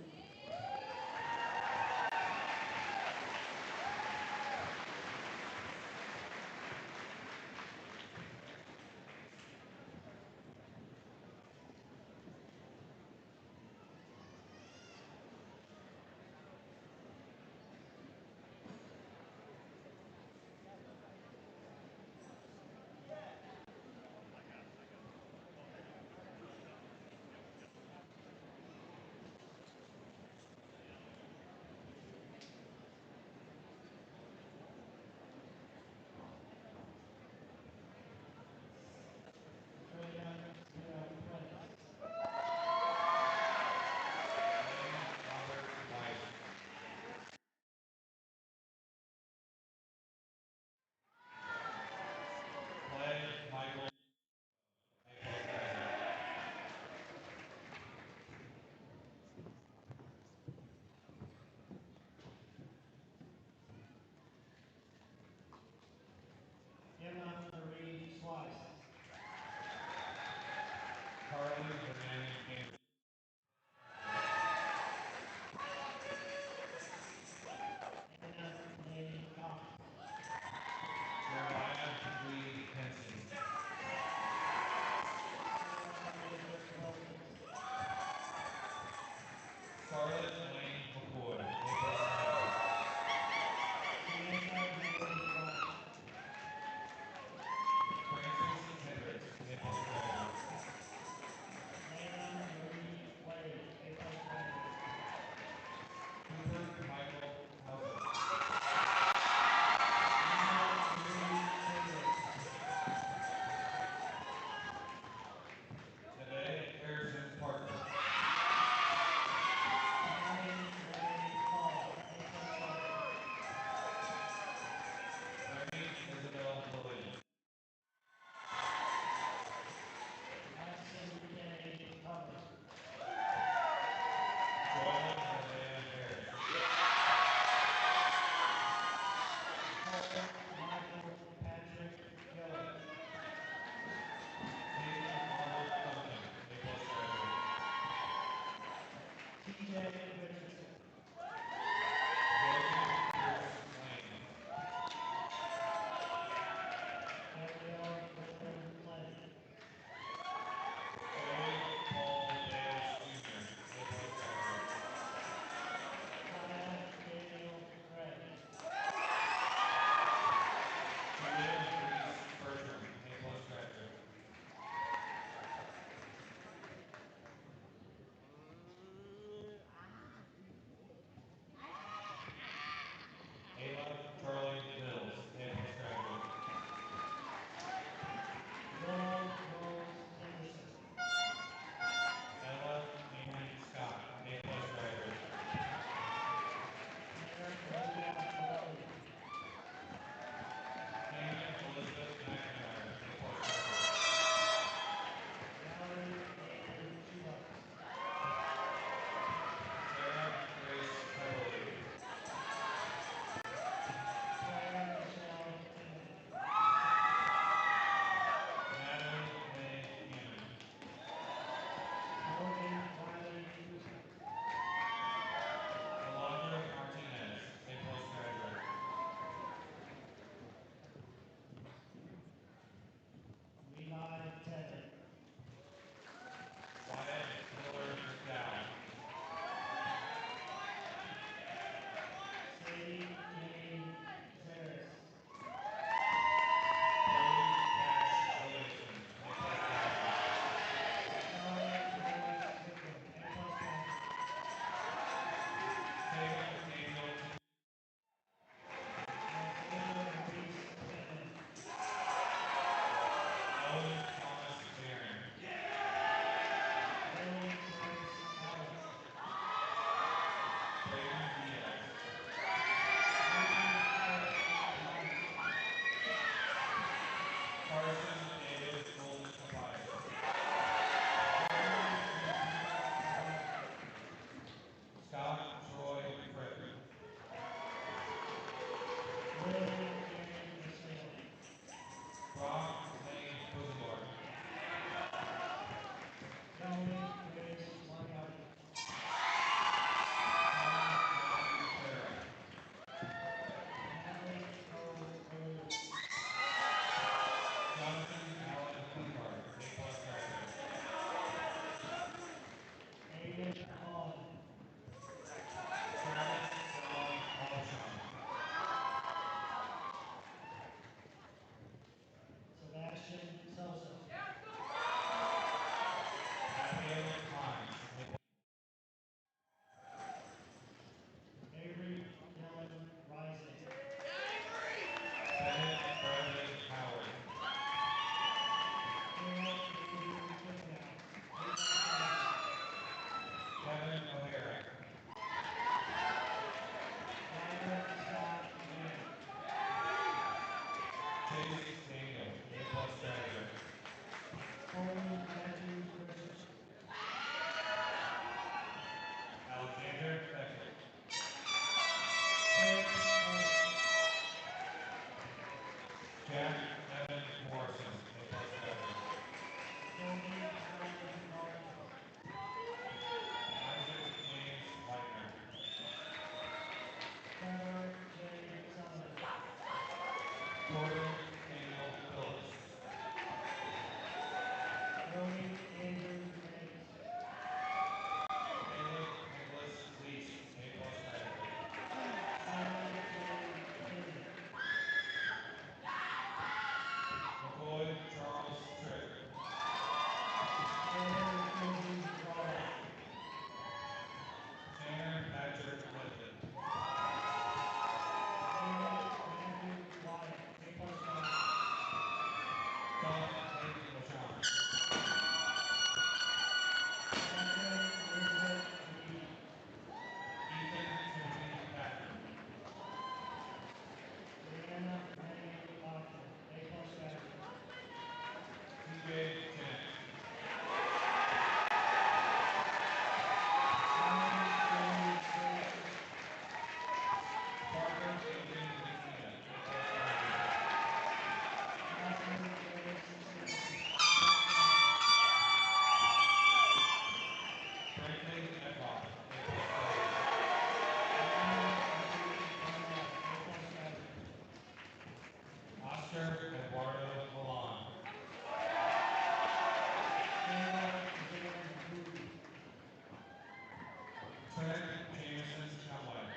Trent Jameson Shumway.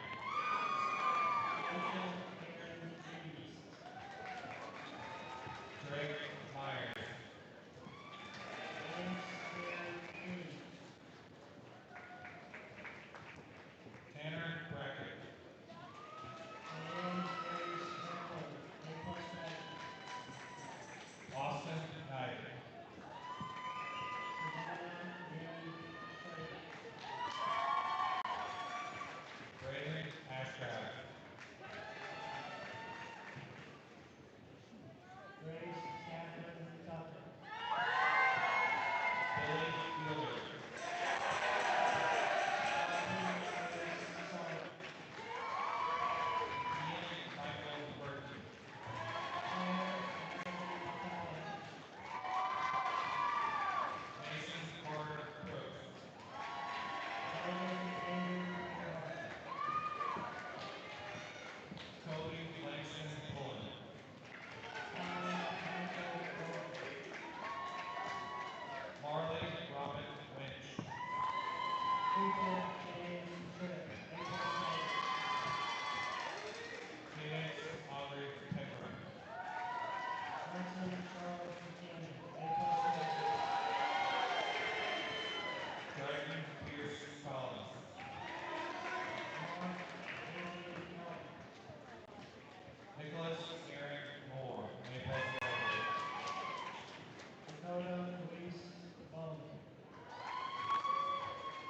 Rachel Karen Reeves. Drake Myers. James Aaron Green. Tanner Brackett. Diane Grace Hamlin, A+ graduate. Austin Knight. Savannah Ann Schrader. Braden Ashcraft. Grace Catherine Tucker. Billy Fielder. Austin Chase Sullivan. Ian Michael Burton. Claire Natalie McCallum. Mason Carter Brooks. Logan Andrew Earhart. Cody Langston Pullen. Colin Michael Moore. Marley Robin Winch. Cooper James Tripp, A+ graduate. Cadence Audrey Pepperman. Hudson Charles Buchanan, A+ graduate. Drayton Pierce Collins. Mark Anthony Martin. Nicholas Aaron Moore. A+ graduate. Dakota Louise Bowman.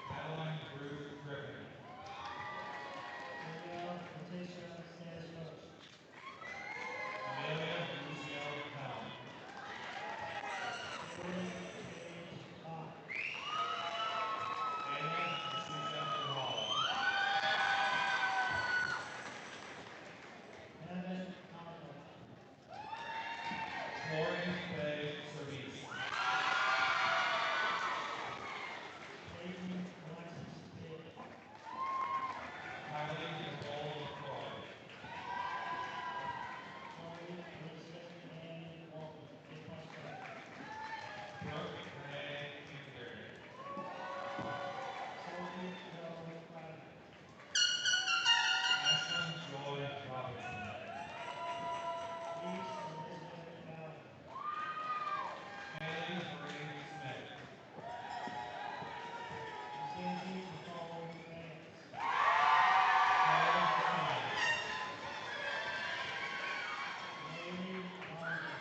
Madeline Ruth Griffin. Ariel Letitia Stanisros. Amelia Luciel Helm. Haley Paige Bach. Anna Susan Hall. Evan Conlon. Corey Bay Service. Peyton Alexis Page. Kylie Nicole LaCroix. Chloe Elizabeth Ann Walton, A+ graduate. Brooke Renee Kingsbury. Sophie Joan Ryder. Ashlyn Joy Robinson. Reese Elizabeth Ballard. Haley Marie Smith. Mackenzie Nicole Vance. Claire Simmons. Haley Barney.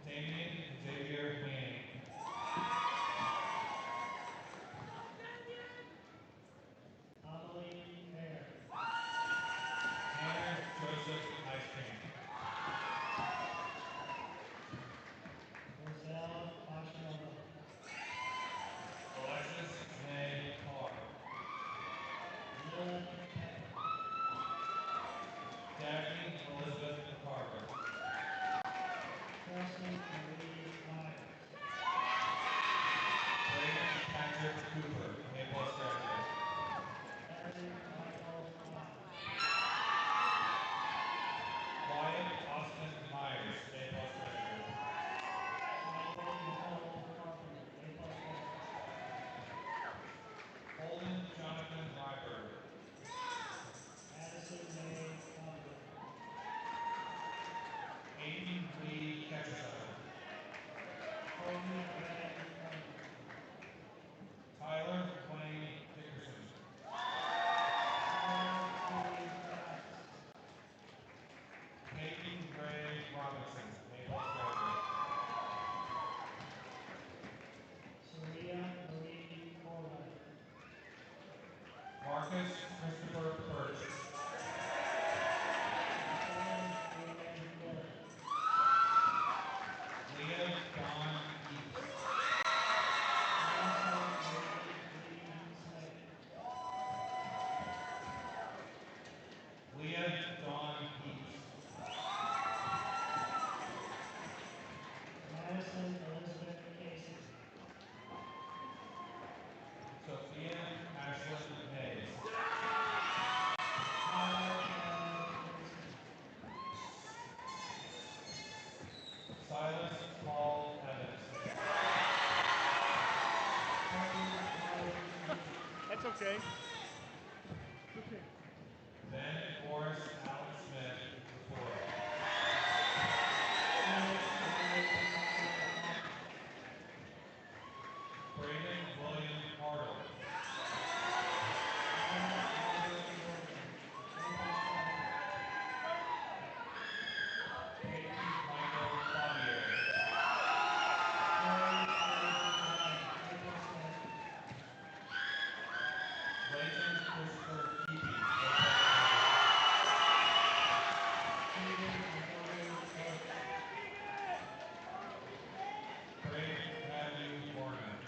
Damien Xavier Manning. Amelie Fair. Tanner Joseph Heiskamp. Roselle Fasciolo. Alexis May Carr. Lila Pepper. Daphne Elizabeth McCarver. Kelsey Marie Myers. Brayden Patrick Cooper. A+ graduate. Evan Michael Miles. Wyatt Austin Myers. A+ graduate. Skylar Nicole Carpenter, A+ graduate. Holden Jonathan Ryberg. Addison May Conway. Aiden Lee Ketchison. Kobe Brad Herman. Tyler Wayne Dickerson. Tyler Louis Price. Peyton Gray Robinson. A+ graduate. Saria Marie Forwright. Marcus Christopher Birch. Nicole Leanne Miller. Leah Dawn East. Vanessa Marie Lee Smith. Leah Dawn East. Madison Elizabeth Casey. Sophia Ashlyn Hayes. Okay. Okay. Ben Forrest Allen Smith IV. Braden William Hartle. Peyton Michael Clavier. Layton Christopher Keepy. Craig Matthew Warner.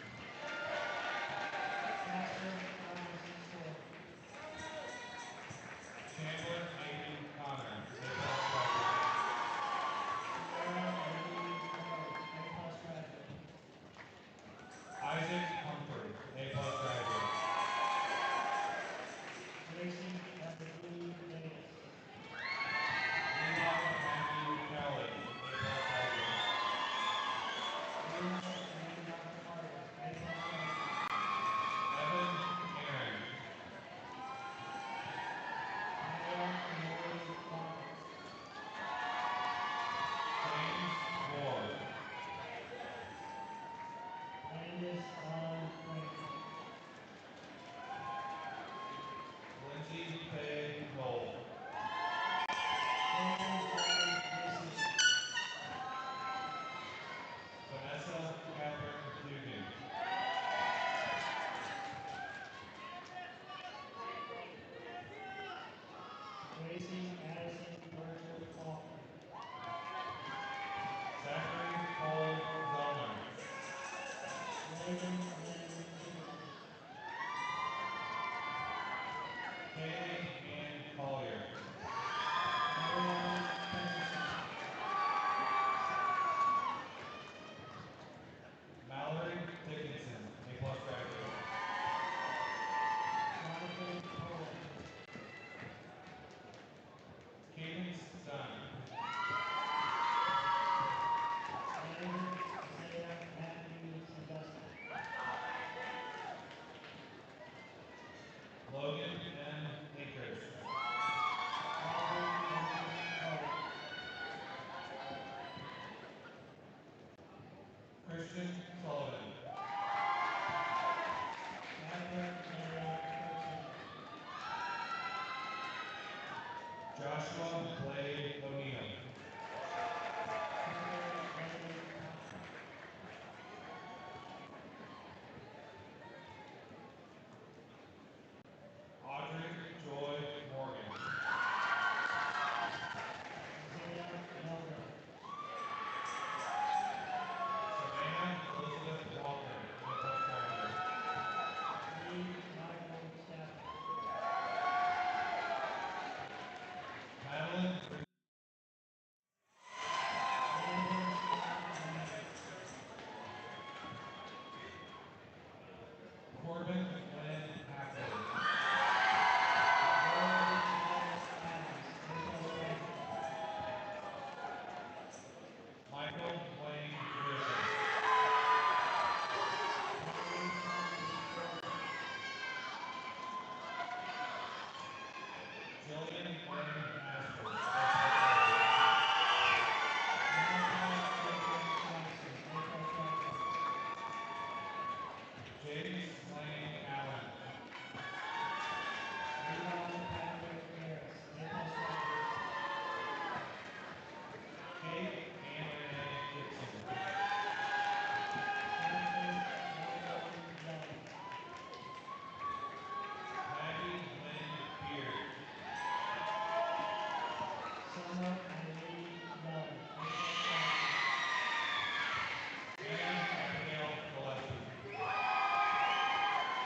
Chandler Aiden Connor. Isaac Humphrey, A+ graduate. Jason Abdul Davis. Levi Matthew Kelly, A+ graduate. Bruno Leonard Carter, A+ graduate. Evan Aaron. Maya Mary Roberts. James Ward. Landis Allen Clayton. Lindsay Faye Knoll. Vanessa Catherine Dugan. Gracie Addison Virgil Faulkner. Zachary Cole Zellner. Megan Lynn Peterson. Kaylee Ann Collier. Marianne Spencerson. Mallory Dickinson, A+ graduate. Jonathan Cole. Cadence Dunn. Landon Isaiah Matthew Sylvester. Logan M. Akers. Aubrey Amy Cole. Christian Sullivan. Catherine Mary Kirkson. Joshua Blade O'Neill. Kimberly Lane Thompson. Audrey Joy Morgan. Isaiah Melvin. Savannah Elizabeth Walker, A+ graduate. Lee Michael Stafford. Madeline Landon Scott Lane. Corbin Lynn Hafford. Rory Travis Adams, A+ graduate. Michael Wayne Griffin. Henry Thomas Gordon. Jillian Lynn Masters, A+. Malachi Jacob Jackson, A+ graduate. James Lane Allen. Levi Patrick Harris, A+ graduate. Kate Ann Renee Gibson. Jonathan Michael Young. Maggie Lynn Beard. Summer Marie Young, A+ graduate. Anna Abigail Gillespie.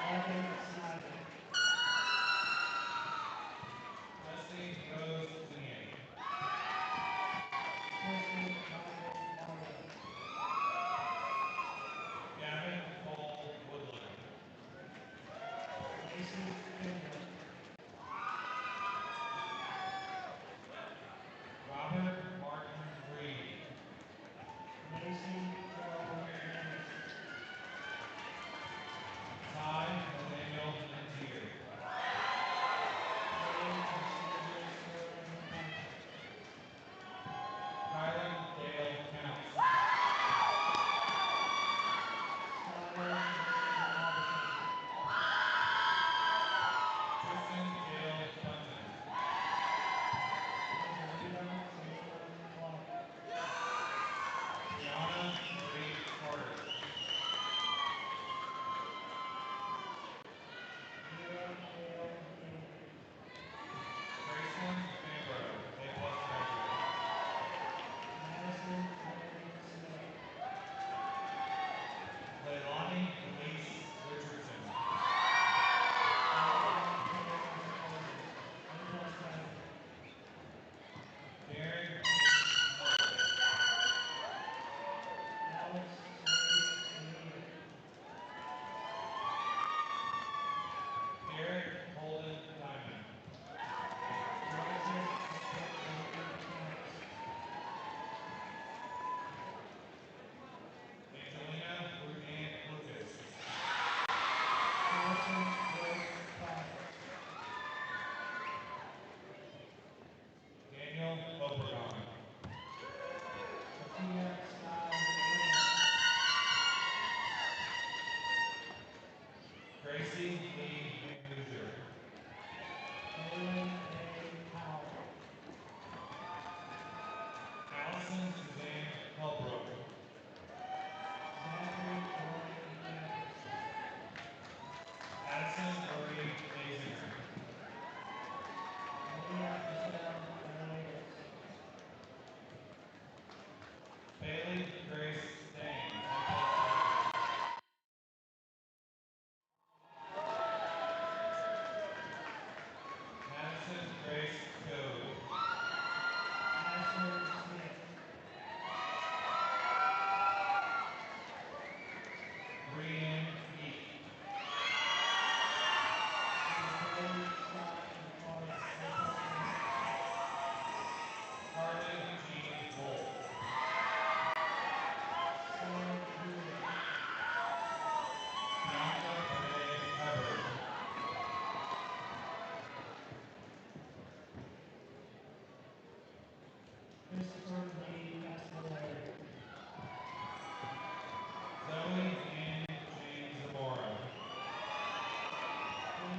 Evan Snyder. Leslie Rose Zunier. Kristen Michael Marlowe. Gavin Cole Woodland. Mason Kimbrell. Robert Martin Reed. Macy Joe Dennis. Ty Nathaniel Menzier.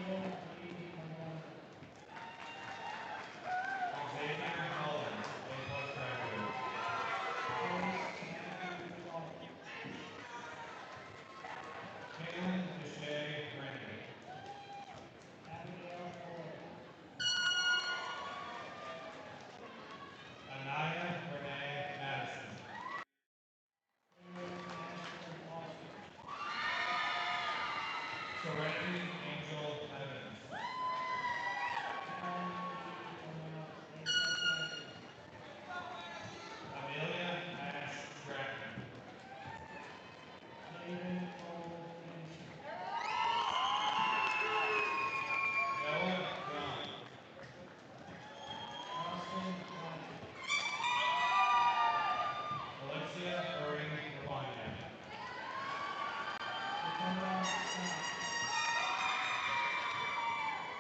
Caleb Lee Malone. Xavier Mullins, A+ graduate. Chase Matthew Clark. Kaylin Deshay Rennie. Abigail Fuller. Anaya Renee Madison. Taylor Ashley Lawson. Serenity Angel Evans. Alan E. Lamont, A+ graduate. Amelia Ash Stratton. David Cole Anderson. Noah Young. Austin Rogers. Alexia Marie Ravania. Dakota Scott.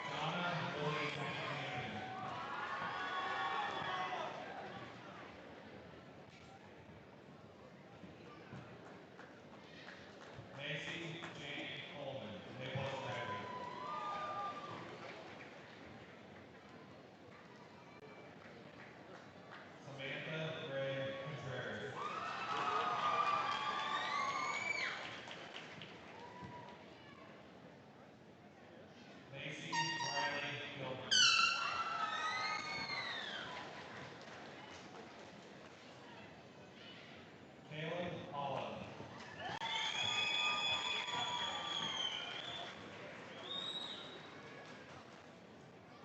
Donna Lily McCain. Macy Jane Coleman, A+ graduate. Samantha Ray Contreras. Macy Riley Gilbert. Caleb Olive.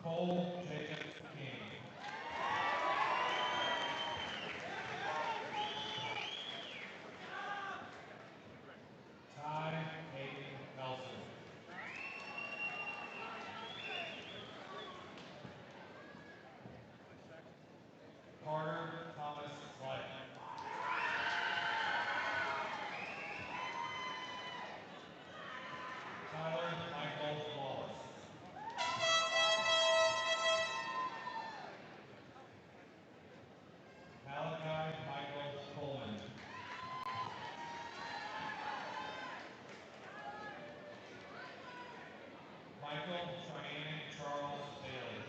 Cole Jacob King. Ty Hayden Nelson. Carter Thomas Light. Tyler Michael Wallace. Malachi Michael Coleman. Michael Cheyenne Charles Bailey.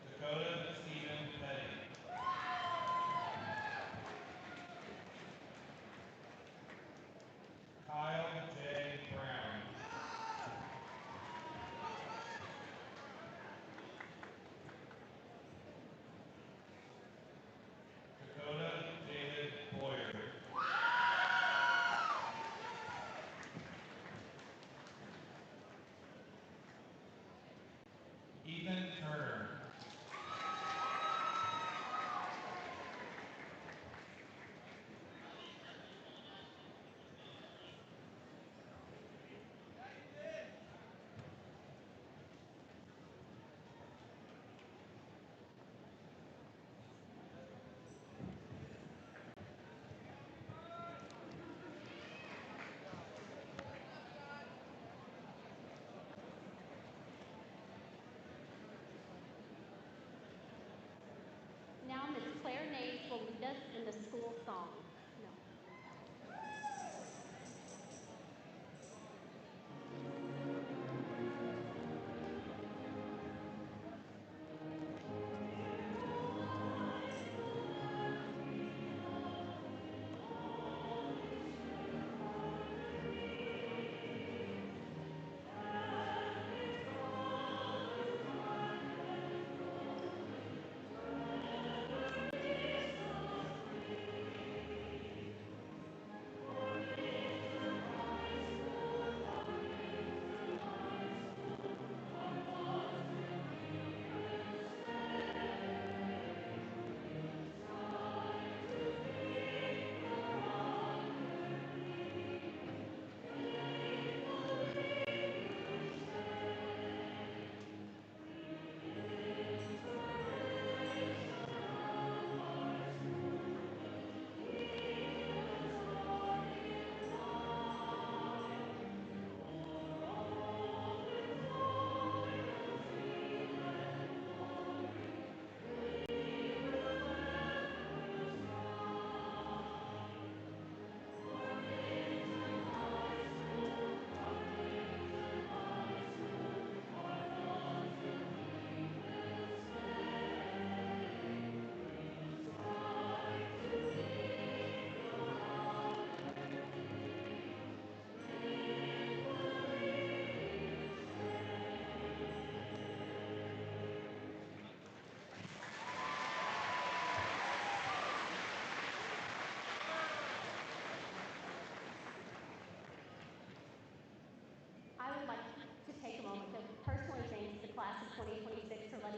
Dakota Stephen Petty. Kyle J. Brown. Dakota David Boyer.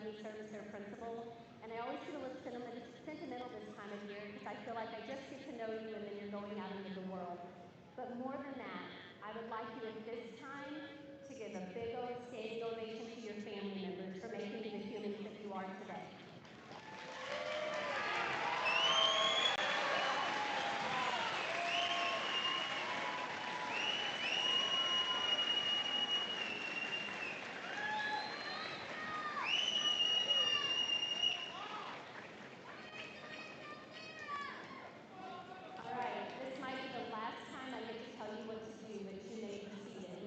community service, their principal. And I always feel a little sentimental this time of year because I feel like I just get to know you and then you're going out into the world. But more than that, I would like you at this time to give a big old standing ovation to your family members for making you the humans that you are today. All right, this might be the last time I get to tell you what to do, but you may proceed in.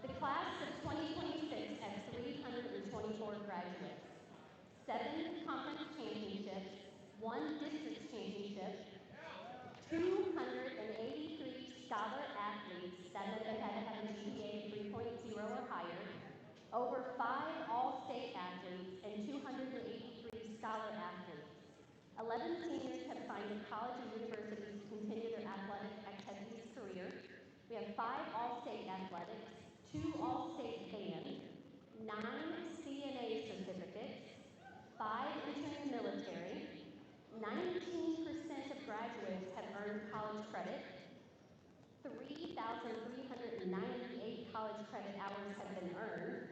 The class of 2026 has 324 graduates, 7 conference championships, 1 district championship, 283 scholar athletes, that meant they had to have a GPA of 3.0 or higher, over 5 all-state athletes, and 283 scholar athletes. 11 seniors have signed with college and universities to continue their athletic activities career. We have 5 all-state athletics, 2 all-state band, 9 CNA certificates, 5 entering the military, 19% of graduates have earned college credit, 3,398 college credit hours have been earned,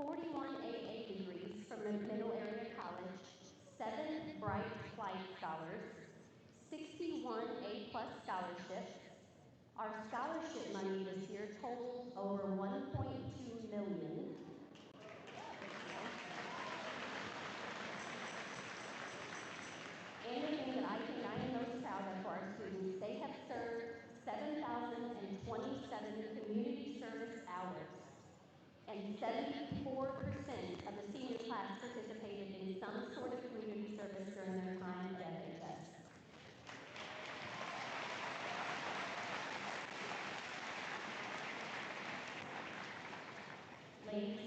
41 AA degrees from the Middle Area College, 7 Bright Flight Scholars, 61 A-plus scholarships. Our scholarship money this year totaled over $1.2 million. And the thing that I think I am most proud of for our students, they have served 7,027 community service hours. And 74% of the senior class participated in some sort of community service during their time at FHS. Ladies